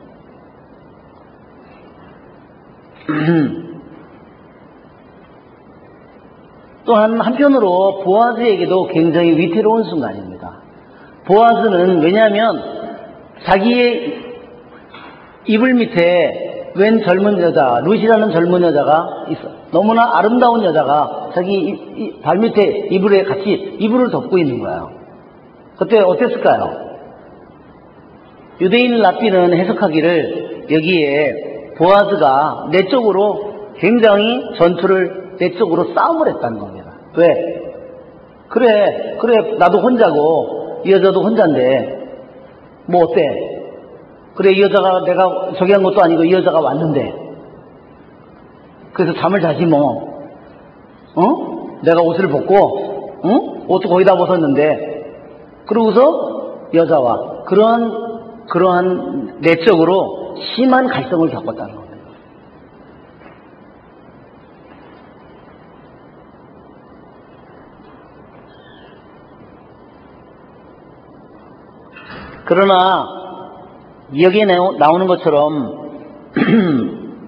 또한 한편으로 보아즈에게도 굉장히 위태로운 순간입니다. 보아즈는 왜냐하면 자기의 이불 밑에 웬 젊은 여자, 룻이라는 젊은 여자가 있어. 너무나 아름다운 여자가 자기 발 밑에 이불에 같이 이불을 덮고 있는 거예요. 그때 어땠을까요? 유대인 랍비는 해석하기를 여기에 보아즈가 내적으로 굉장히 전투를 내적으로 싸움을 했다는 겁니다. 왜? 그래 나도 혼자고 이 여자도 혼자인데 뭐 어때? 그래 이 여자가 내가 저기 한 것도 아니고 이 여자가 왔는데 그래서 잠을 자지 뭐. 내가 옷을 벗고 옷도 거의 다 벗었는데, 그러고서 여자와 그러한 내적으로 심한 갈등을 겪었다는 겁니다. 그러나 여기에 나오는 것처럼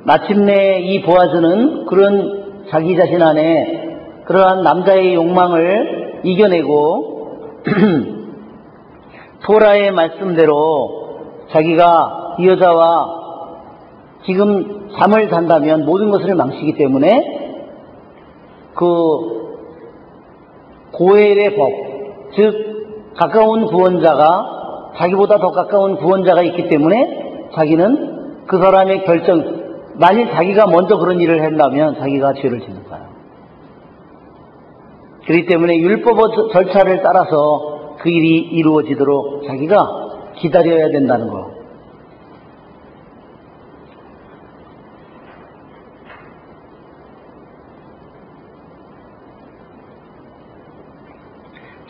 마침내 이 보아즈는 그런 자기 자신 안에 그러한 남자의 욕망을 이겨내고 토라의 말씀대로 자기가 이 여자와 지금 잠을 잔다면 모든 것을 망치기 때문에 그 고엘의 법, 즉 가까운 구원자가 자기보다 더 가까운 구원자가 있기 때문에 자기는 그 사람의 결정, 만일 자기가 먼저 그런 일을 한다면 자기가 죄를 짓는 거예요. 그렇기 때문에 율법 절차를 따라서 그 일이 이루어지도록 자기가 기다려야 된다는 거.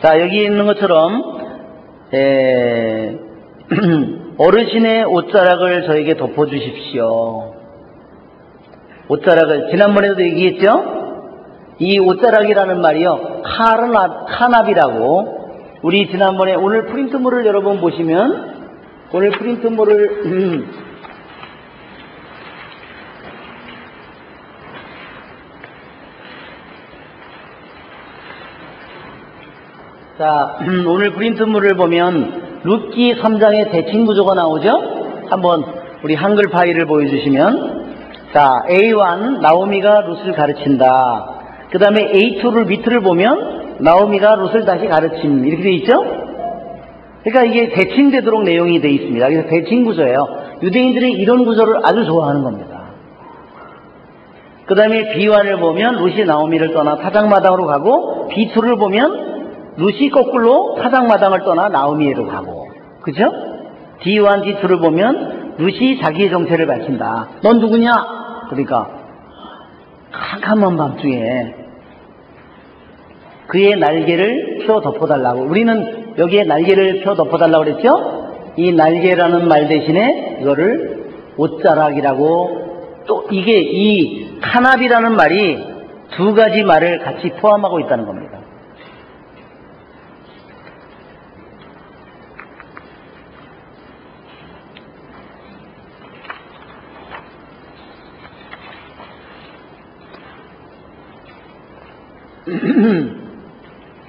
자, 여기 있는 것처럼 어르신의 옷자락을 저에게 덮어주십시오. 옷자락을 지난번에도 얘기했죠? 이 옷자락이라는 말이요, 카납이라고. 우리 지난번에 오늘 프린트물을 여러분 보시면, 오늘 프린트물을 자, 오늘 프린트물을 보면 룻기 3장의 대칭 구조가 나오죠? 한번 우리 한글 파일을 보여주시면, 자, A1, 나오미가 룻을 가르친다. 그 다음에 A2를 밑을 보면, 나오미가 룻을 다시 가르침. 이렇게 돼 있죠? 그러니까 이게 대칭되도록 내용이 돼 있습니다. 그래서 대칭 구조예요. 유대인들이 이런 구조를 아주 좋아하는 겁니다. 그 다음에 B1을 보면, 룻이 나오미를 떠나 타작마당으로 가고, B2를 보면, 룻이 거꾸로 타작마당을 떠나 나오미로 가고, 그죠? D1, D2를 보면 룻이 자기의 정체를 밝힌다. 넌 누구냐? 그러니까 캄캄한 밤중에 그의 날개를 펴 덮어달라고. 우리는 여기에 날개를 펴 덮어달라고 그랬죠? 이 날개라는 말 대신에 이거를 옷자락이라고, 또 이게 이 카납이라는 말이 두 가지 말을 같이 포함하고 있다는 겁니다.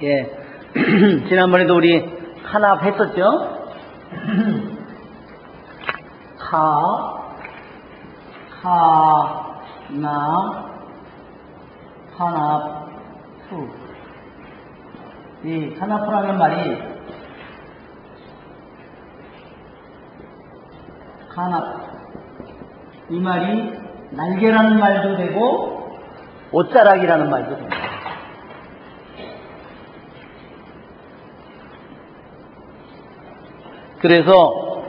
예. 지난번에도 우리 하납 했었죠? 하납, 이 하납프라는 말이 하납, 이 말이 날개라는 말도 되고 옷자락이라는 말도 됩니다. 그래서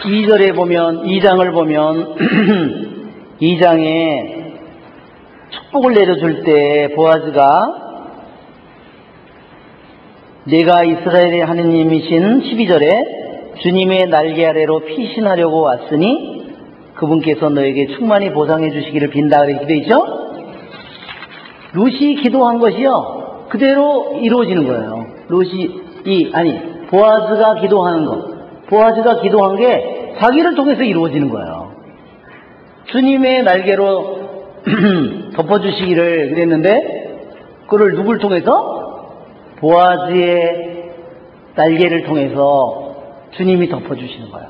2절에 보면, 2장을 보면 2장에 축복을 내려줄 때 보아즈가 내가 이스라엘의 하느님이신 12절에 주님의 날개 아래로 피신하려고 왔으니 그분께서 너에게 충만히 보상해 주시기를 빈다. 이렇게 되어 있죠? 룻이 기도한 것이요, 그대로 이루어지는 거예요. 보아즈가 기도하는 것, 보아즈가 기도한 게 자기를 통해서 이루어지는 거예요. 주님의 날개로 덮어주시기를 그랬는데, 그를 누굴 통해서? 보아즈의 날개를 통해서 주님이 덮어주시는 거예요.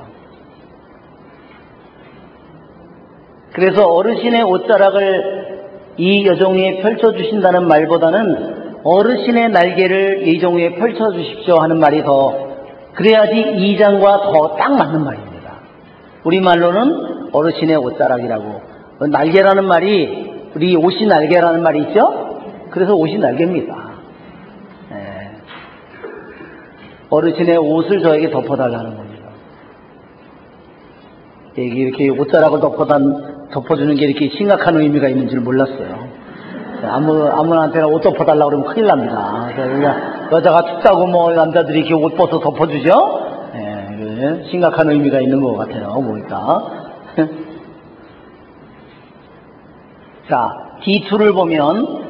그래서 어르신의 옷자락을 이 여종 위에 펼쳐주신다는 말보다는 어르신의 날개를 이 여종 위에 펼쳐주십시오 하는 말이 그래야지 2장과 더 딱 맞는 말입니다. 우리말로는 어르신의 옷자락이라고. 날개라는 말이, 우리 옷이 날개라는 말이 있죠? 그래서 옷이 날개입니다. 네. 어르신의 옷을 저에게 덮어달라는 겁니다. 이렇게 옷자락을 덮어주는 게 이렇게 심각한 의미가 있는 줄 몰랐어요. 아무한테나 옷 덮어달라고 그러면 큰일 납니다. 그러니까 여자가 춥다고 남자들이 이렇게 옷 벗어 덮어주죠? 네, 심각한 의미가 있는 것 같아요, 보니까. 자, D2를 보면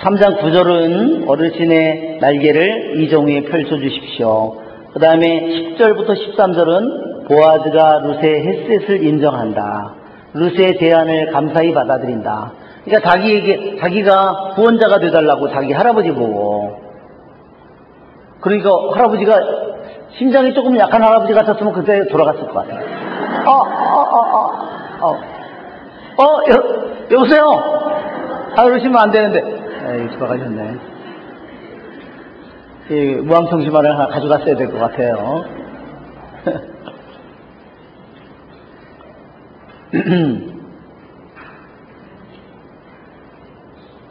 3장 9절은 어르신의 날개를 이종에 펼쳐주십시오. 그 다음에 10절부터 13절은 보아즈가 룻의 햇셋을 인정한다. 룻의 제안을 감사히 받아들인다. 그러니까 자기가 구원자가 되달라고 자기 할아버지 보고. 그러니까 할아버지가 심장이 조금 약한 할아버지 같았으면 그때 돌아갔을 것 같아요. 여보세요? 그러시면 안 되는데. 에이, 돌아가셨네. 무항청심환을 하나 가져갔어야 될 것 같아요.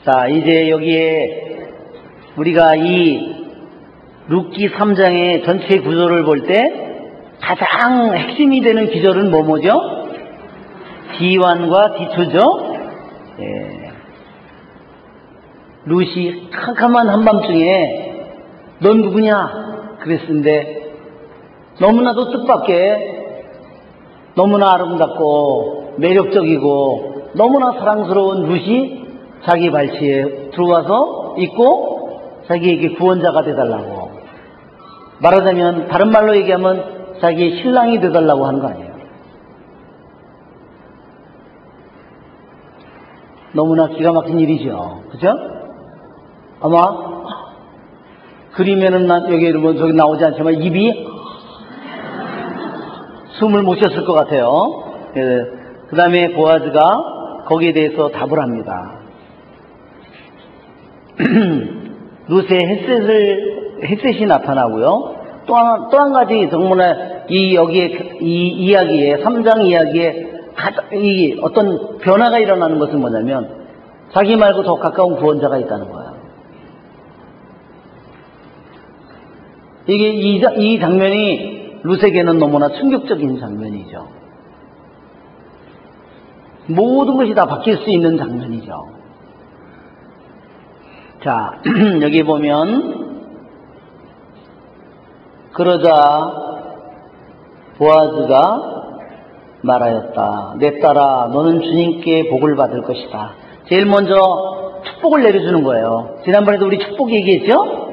자, 이제 여기에 우리가 이 룻기 3장의 전체 구조를 볼 때 가장 핵심이 되는 기절은 뭐죠? D1과 D2죠? 예. 룻이 캄캄한 한밤중에 넌 누구냐? 그랬는데 너무나도 뜻밖의, 너무나 아름답고 매력적이고 너무나 사랑스러운 룻이 자기 발치에 들어와서 있고 자기에게 구원자가 되달라고, 말하자면 다른 말로 얘기하면 자기의 신랑이 되달라고 하는 거 아니에요. 너무나 기가 막힌 일이죠. 그죠? 아마 그림에는 여기 뭐 저기 나오지 않지만 입이 숨을 못 쉬었을 것 같아요. 그 다음에 보아즈가 거기에 대해서 답을 합니다. 룻의 햇셋이 나타나고요. 또 한 가지 정말 여기에 이 이야기에 3장 이야기에 이 어떤 변화가 일어나는 것은 뭐냐면 자기 말고 더 가까운 구원자가 있다는 거예요. 이게 이 장면이 룻에게는 너무나 충격적인 장면이죠. 모든 것이 다 바뀔 수 있는 장면이죠. 자, 여기 보면 그러자 보아즈가 말하였다. 내 딸아, 너는 주님께 복을 받을 것이다. 제일 먼저 축복을 내려주는 거예요. 지난번에도 우리 축복 얘기했죠?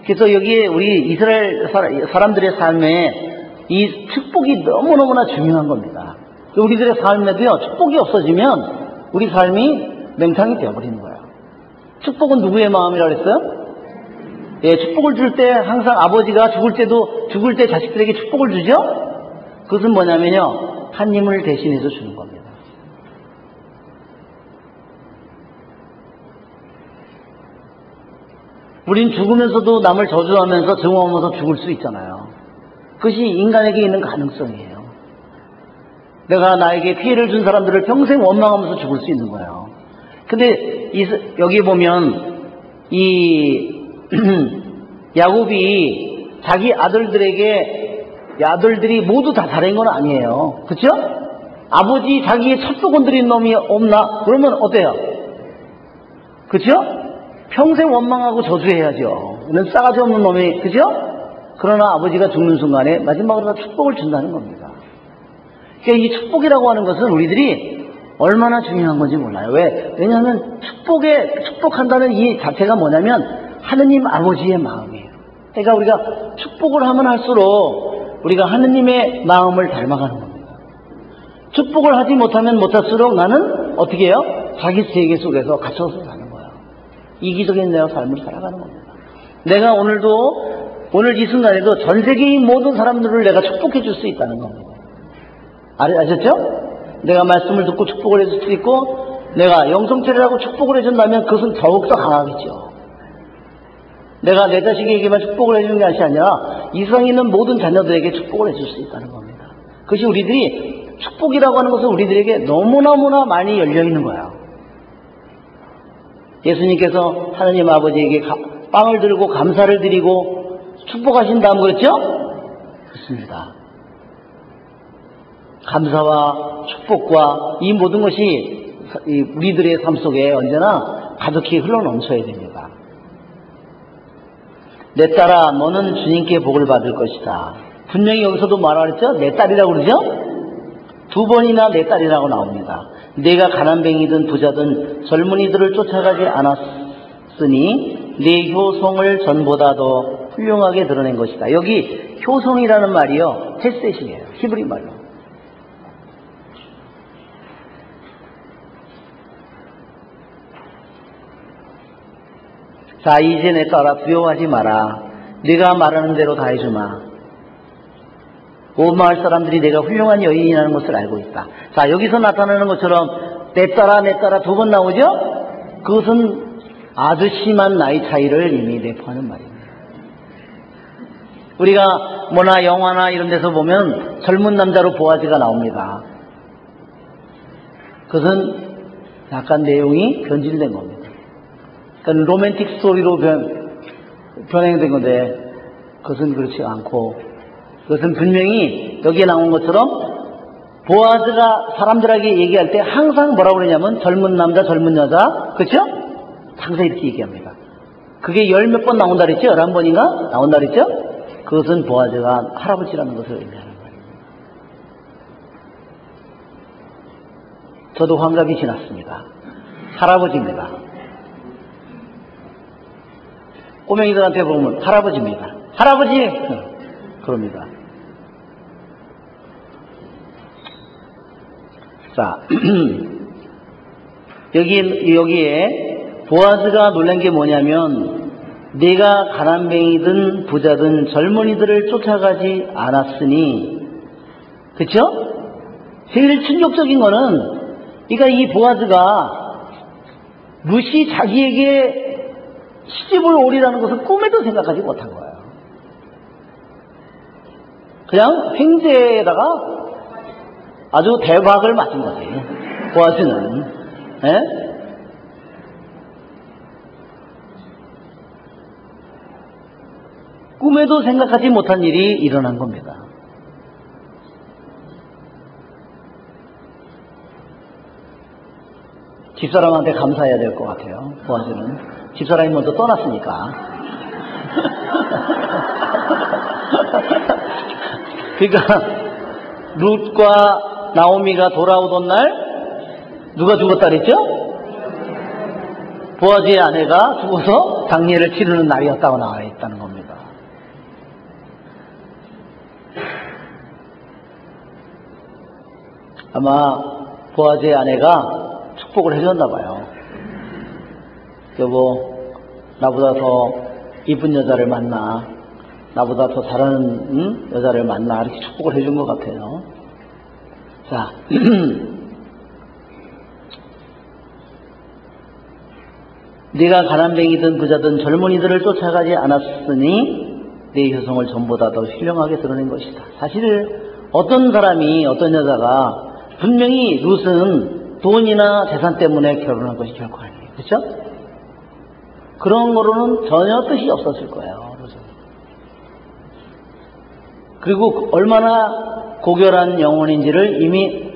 그래서 여기에 우리 이스라엘 사람들의 삶에 이 축복이 너무너무나 중요한 겁니다. 우리들의 삶에도요, 축복이 없어지면 우리 삶이 맹탕이 되어버리는 거예요. 축복은 누구의 마음이라고 그랬어요? 예, 축복을 줄 때 항상 아버지가 죽을 때 자식들에게 축복을 주죠? 그것은 뭐냐면요, 하나님을 대신해서 주는 겁니다. 우린 죽으면서도 남을 저주하면서 증오하면서 죽을 수 있잖아요. 그것이 인간에게 있는 가능성이에요. 내가 나에게 피해를 준 사람들을 평생 원망하면서 죽을 수 있는 거예요. 근데 여기 보면 이 야곱이 자기 아들들이 모두 다 잘한 건 아니에요. 그렇죠? 아버지 자기의 첩도 건드린 놈이 없나? 그러면 어때요? 그렇죠? 평생 원망하고 저주해야죠. 이는 싸가지 없는 놈이, 그죠? 그러나 아버지가 죽는 순간에 마지막으로 축복을 준다는 겁니다. 그러니까 이 축복이라고 하는 것은 우리들이 얼마나 중요한 건지 몰라요. 왜냐하면 축복한다는 이 자체가 뭐냐면 하느님 아버지의 마음이에요. 그러니까 우리가 축복을 하면 할수록 우리가 하느님의 마음을 닮아가는 겁니다. 축복을 하지 못할수록 나는 어떻게 해요? 자기 세계 속에서 갇혀서 사는 거예요. 이기적인 내 삶을 살아가는 겁니다. 내가 오늘 이 순간에도 전 세계의 모든 사람들을 내가 축복해 줄 수 있다는 겁니다. 아셨죠? 내가 말씀을 듣고 축복을 해줄 수 있고, 내가 영성체를 하고 축복을 해준다면 그것은 더욱더 강하겠죠. 내가 내 자식에게만 축복을 해주는 것이 아니라 이 세상에 있는 모든 자녀들에게 축복을 해줄 수 있다는 겁니다. 그것이 우리들이 축복이라고 하는 것은 우리들에게 너무너무나 많이 열려있는 거예요. 예수님께서 하나님 아버지에게 빵을 들고 감사를 드리고 축복하신 다음 그랬죠? 그렇습니다. 감사와 축복과 이 모든 것이 우리들의 삶 속에 언제나 가득히 흘러넘쳐야 됩니다. 내 딸아, 너는 주님께 복을 받을 것이다. 분명히 여기서도 말하랬죠? 내 딸이라고 그러죠? 2번이나 내 딸이라고 나옵니다. 내가 가난뱅이든 부자든 젊은이들을 쫓아가지 않았으니 내 효성을 전보다 더 훌륭하게 드러낸 것이다. 여기 효성이라는 말이요, 햇셋이에요. 히브리 말로. 자, 이제 내 딸아, 두려워하지 마라. 네가 말하는 대로 다 해주마. 온 마을 사람들이 내가 훌륭한 여인이라는 것을 알고 있다. 자, 여기서 나타나는 것처럼 내 딸아 2번 나오죠? 그것은 아주 심한 나이 차이를 이미 내포하는 말입니다. 우리가 뭐나 영화나 이런 데서 보면 젊은 남자로 보아즈가 나옵니다. 그것은 약간 내용이 변질된 겁니다. 그러니까 로맨틱 스토리로 변행된 건데 그것은 그렇지 않고, 그것은 분명히 여기에 나온 것처럼 보아즈가 사람들에게 얘기할 때 항상 뭐라고 그러냐면 젊은 남자, 젊은 여자, 그렇죠? 항상 이렇게 얘기합니다. 그게 10몇 번 나온다 그랬죠? 11번인가? 나온다 그랬죠? 그것은 보아즈가 할아버지라는 것을 의미하는 거예요. 저도 환갑이 지났습니다. 할아버지입니다. 꼬맹이들한테 보면 할아버지입니다. 할아버지! 그럽니다. 자, 여기에 보아즈가 놀란 게 뭐냐면 내가 가난뱅이든 부자든 젊은이들을 쫓아가지 않았으니, 그쵸? 제일 충격적인 거는, 그러니까 이 보아즈가 룻이 자기에게 시집을 오리라는 것을 꿈에도 생각하지 못한 거예요. 그냥 횡재에다가 아주 대박을 맞은 거지, 보아즈는. 예? 꿈에도 생각하지 못한 일이 일어난 겁니다. 집사람한테 감사해야 될 것 같아요. 보아즈는 집사람이 먼저 떠났으니까. 그러니까 룻과 나오미가 돌아오던 날 누가 죽었다 그랬죠? 보아즈의 아내가 죽어서 장례를 치르는 날이었다고 나와 있다는 겁니다. 아마 보아즈의 아내가 축복을 해줬나 봐요. 여보, 나보다 더 이쁜 여자를 만나, 나보다 더 잘하는 여자를 만나, 이렇게 축복을 해준 것 같아요. 자, 네가 가난뱅이든 부자든 젊은이들을 쫓아가지 않았으니 네 효성을 전보다 더 훌륭하게 드러낸 것이다. 사실 어떤 사람이, 어떤 여자가 분명히 룻은 돈이나 재산 때문에 결혼한 것이 결코 아니에요. 그렇죠? 그런 거로는 전혀 뜻이 없었을 거예요. 룻은. 그리고 얼마나 고결한 영혼인지를 이미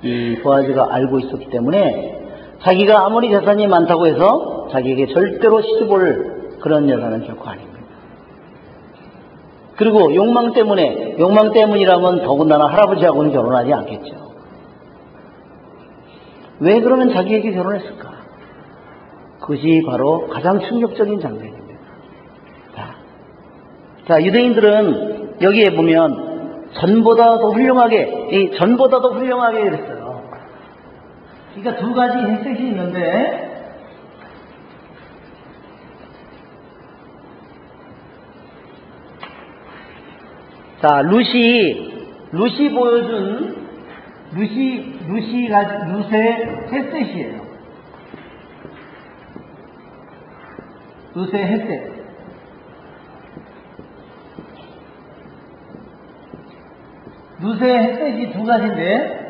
이 보아즈가 알고 있었기 때문에 자기가 아무리 재산이 많다고 해서 자기에게 절대로 시집올 그런 여자는 결코 아닙니다. 그리고 욕망 때문이라면 더군다나 할아버지하고는 결혼하지 않겠죠. 왜 그러면 자기에게 결혼했을까? 그것이 바로 가장 충격적인 장면입니다. 자, 유대인들은 여기에 보면 전보다 더 훌륭하게 그랬어요. 그러니까 두 가지 혜택이 있는데, 자, 룻이 보여준 룻의 햇셋이에요. 룻의 햇셋. 룻의 햇셋이 두 가지인데,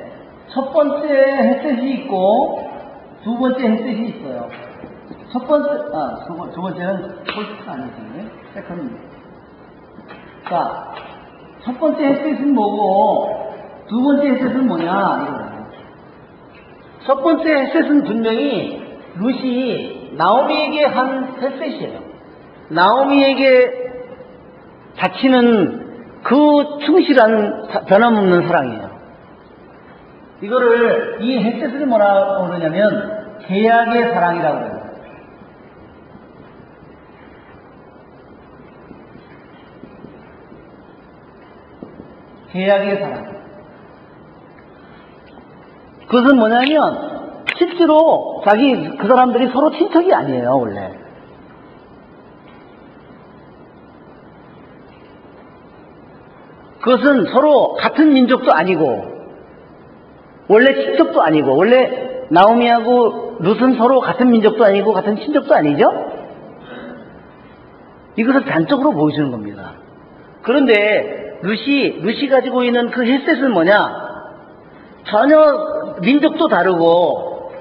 첫 번째 햇셋이 있고, 두 번째 햇셋이 있어요. 두 번째는 폴스가 아니잖아요. 세컨드. 자, 첫 번째 햇셋은 뭐고, 두 번째 햇셋은 뭐냐, 이거예요. 첫 번째 햇셋은 분명히 룻이 나오미에게 한 햇셋이에요. 나오미에게 바치는 그 충실한 변함없는 사랑이에요. 이거를, 이 햇셋을 뭐라고 그러냐면 계약의 사랑이라고 그래요. 계약의 사랑. 그것은 뭐냐면 실제로 그 사람들이 서로 친척이 아니에요, 원래. 그것은 서로 같은 민족도 아니고, 원래 친척도 아니고, 원래 나오미하고 룻은 서로 같은 민족도 아니고 같은 친척도 아니죠? 이것을 단적으로 보여주는 겁니다. 그런데 룻이 가지고 있는 그 햇셋은 뭐냐? 전혀 민족도 다르고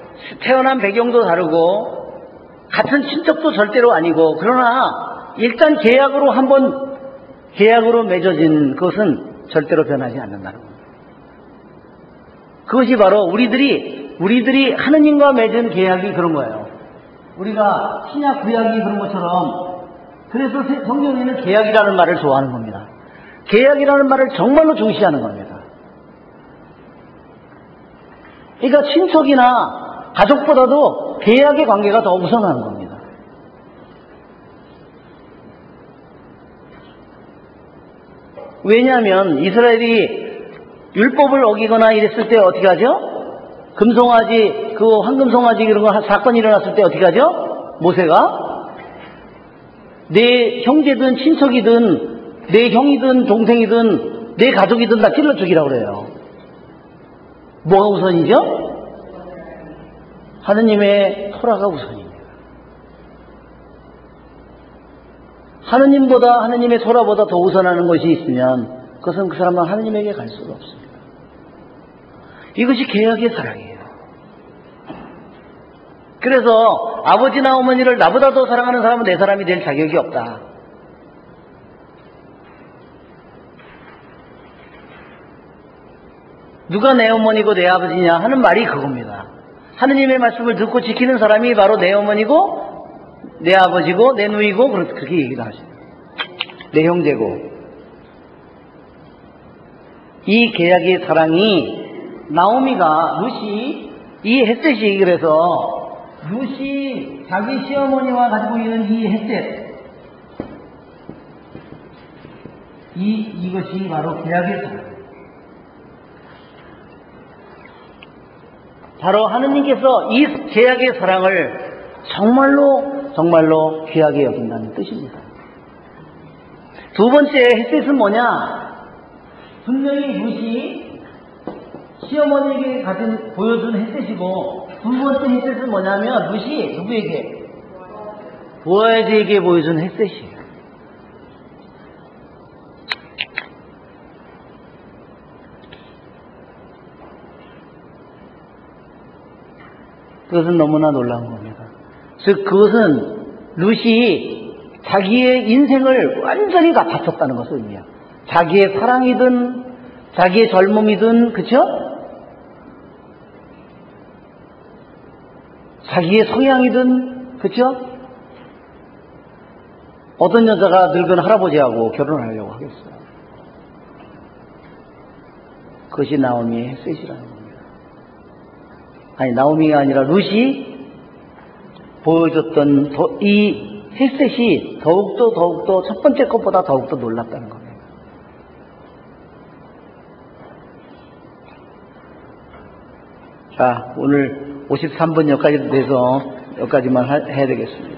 태어난 배경도 다르고 같은 친척도 절대로 아니고, 그러나 일단 계약으로 맺어진 것은 절대로 변하지 않는다는 겁니다. 그것이 바로 우리들이 하느님과 맺은 계약이 그런 거예요. 우리가 신약 구약이 그런 것처럼, 그래서 성경에는 계약이라는 말을 좋아하는 겁니다. 계약이라는 말을 정말로 중시하는 겁니다. 그러니까 친척이나 가족보다도 계약의 관계가 더 우선하는 겁니다. 왜냐하면 이스라엘이 율법을 어기거나 이랬을 때 어떻게 하죠? 금송아지, 황금송아지 이런 거 사건이 일어났을 때 어떻게 하죠? 모세가 내 형제든 친척이든 내 형이든 동생이든 내 가족이든 다 찔러 죽이라고 그래요. 뭐가 우선이죠? 하느님의 토라가 우선입니다. 하느님보다, 하느님의 토라보다 더 우선하는 것이 있으면 그것은 그 사람은 하느님에게 갈 수가 없습니다. 이것이 개혁의 사랑이에요. 그래서 아버지나 어머니를 나보다 더 사랑하는 사람은 내 사람이 될 자격이 없다. 누가 내 어머니고 내 아버지냐 하는 말이 그겁니다. 하느님의 말씀을 듣고 지키는 사람이 바로 내 어머니고 내 아버지고 내 누이고 그렇게 얘기를 하십니다. 내 형제고. 이 계약의 사랑이 나오미가 루시 이 햇셋이 얘기를 해서 루시 자기 시어머니와 가지고 있는 이 햇셋 이것이 바로 계약의 사랑. 바로 하느님께서 이 계약의 사랑을 정말로 귀하게 여긴다는 뜻입니다. 두 번째 햇셋은 뭐냐? 분명히 루시 시어머니에게 보여준 햇셋이고, 두 번째 햇셋은 뭐냐면 루시 누구에게? 보아즈에게 보여준 햇셋이에요. 그것은 너무나 놀라운 겁니다. 즉 그것은 루시 자기의 인생을 완전히 다 바쳤다는 것을 의미해요. 자기의 사랑이든 자기의 젊음이든, 그쵸? 자기의 성향이든, 그쵸? 어떤 여자가 늙은 할아버지하고 결혼하려고 하겠어요? 그것이 나오미의 햇셋이라는 겁니다. 아니, 나오미가 아니라 루시 보여줬던 이 햇셋이 더욱더 첫 번째 것보다 더욱더 놀랍다는 겁니다. 자, 오늘 53분 여기까지 돼서 여기까지만 해야 되겠습니다.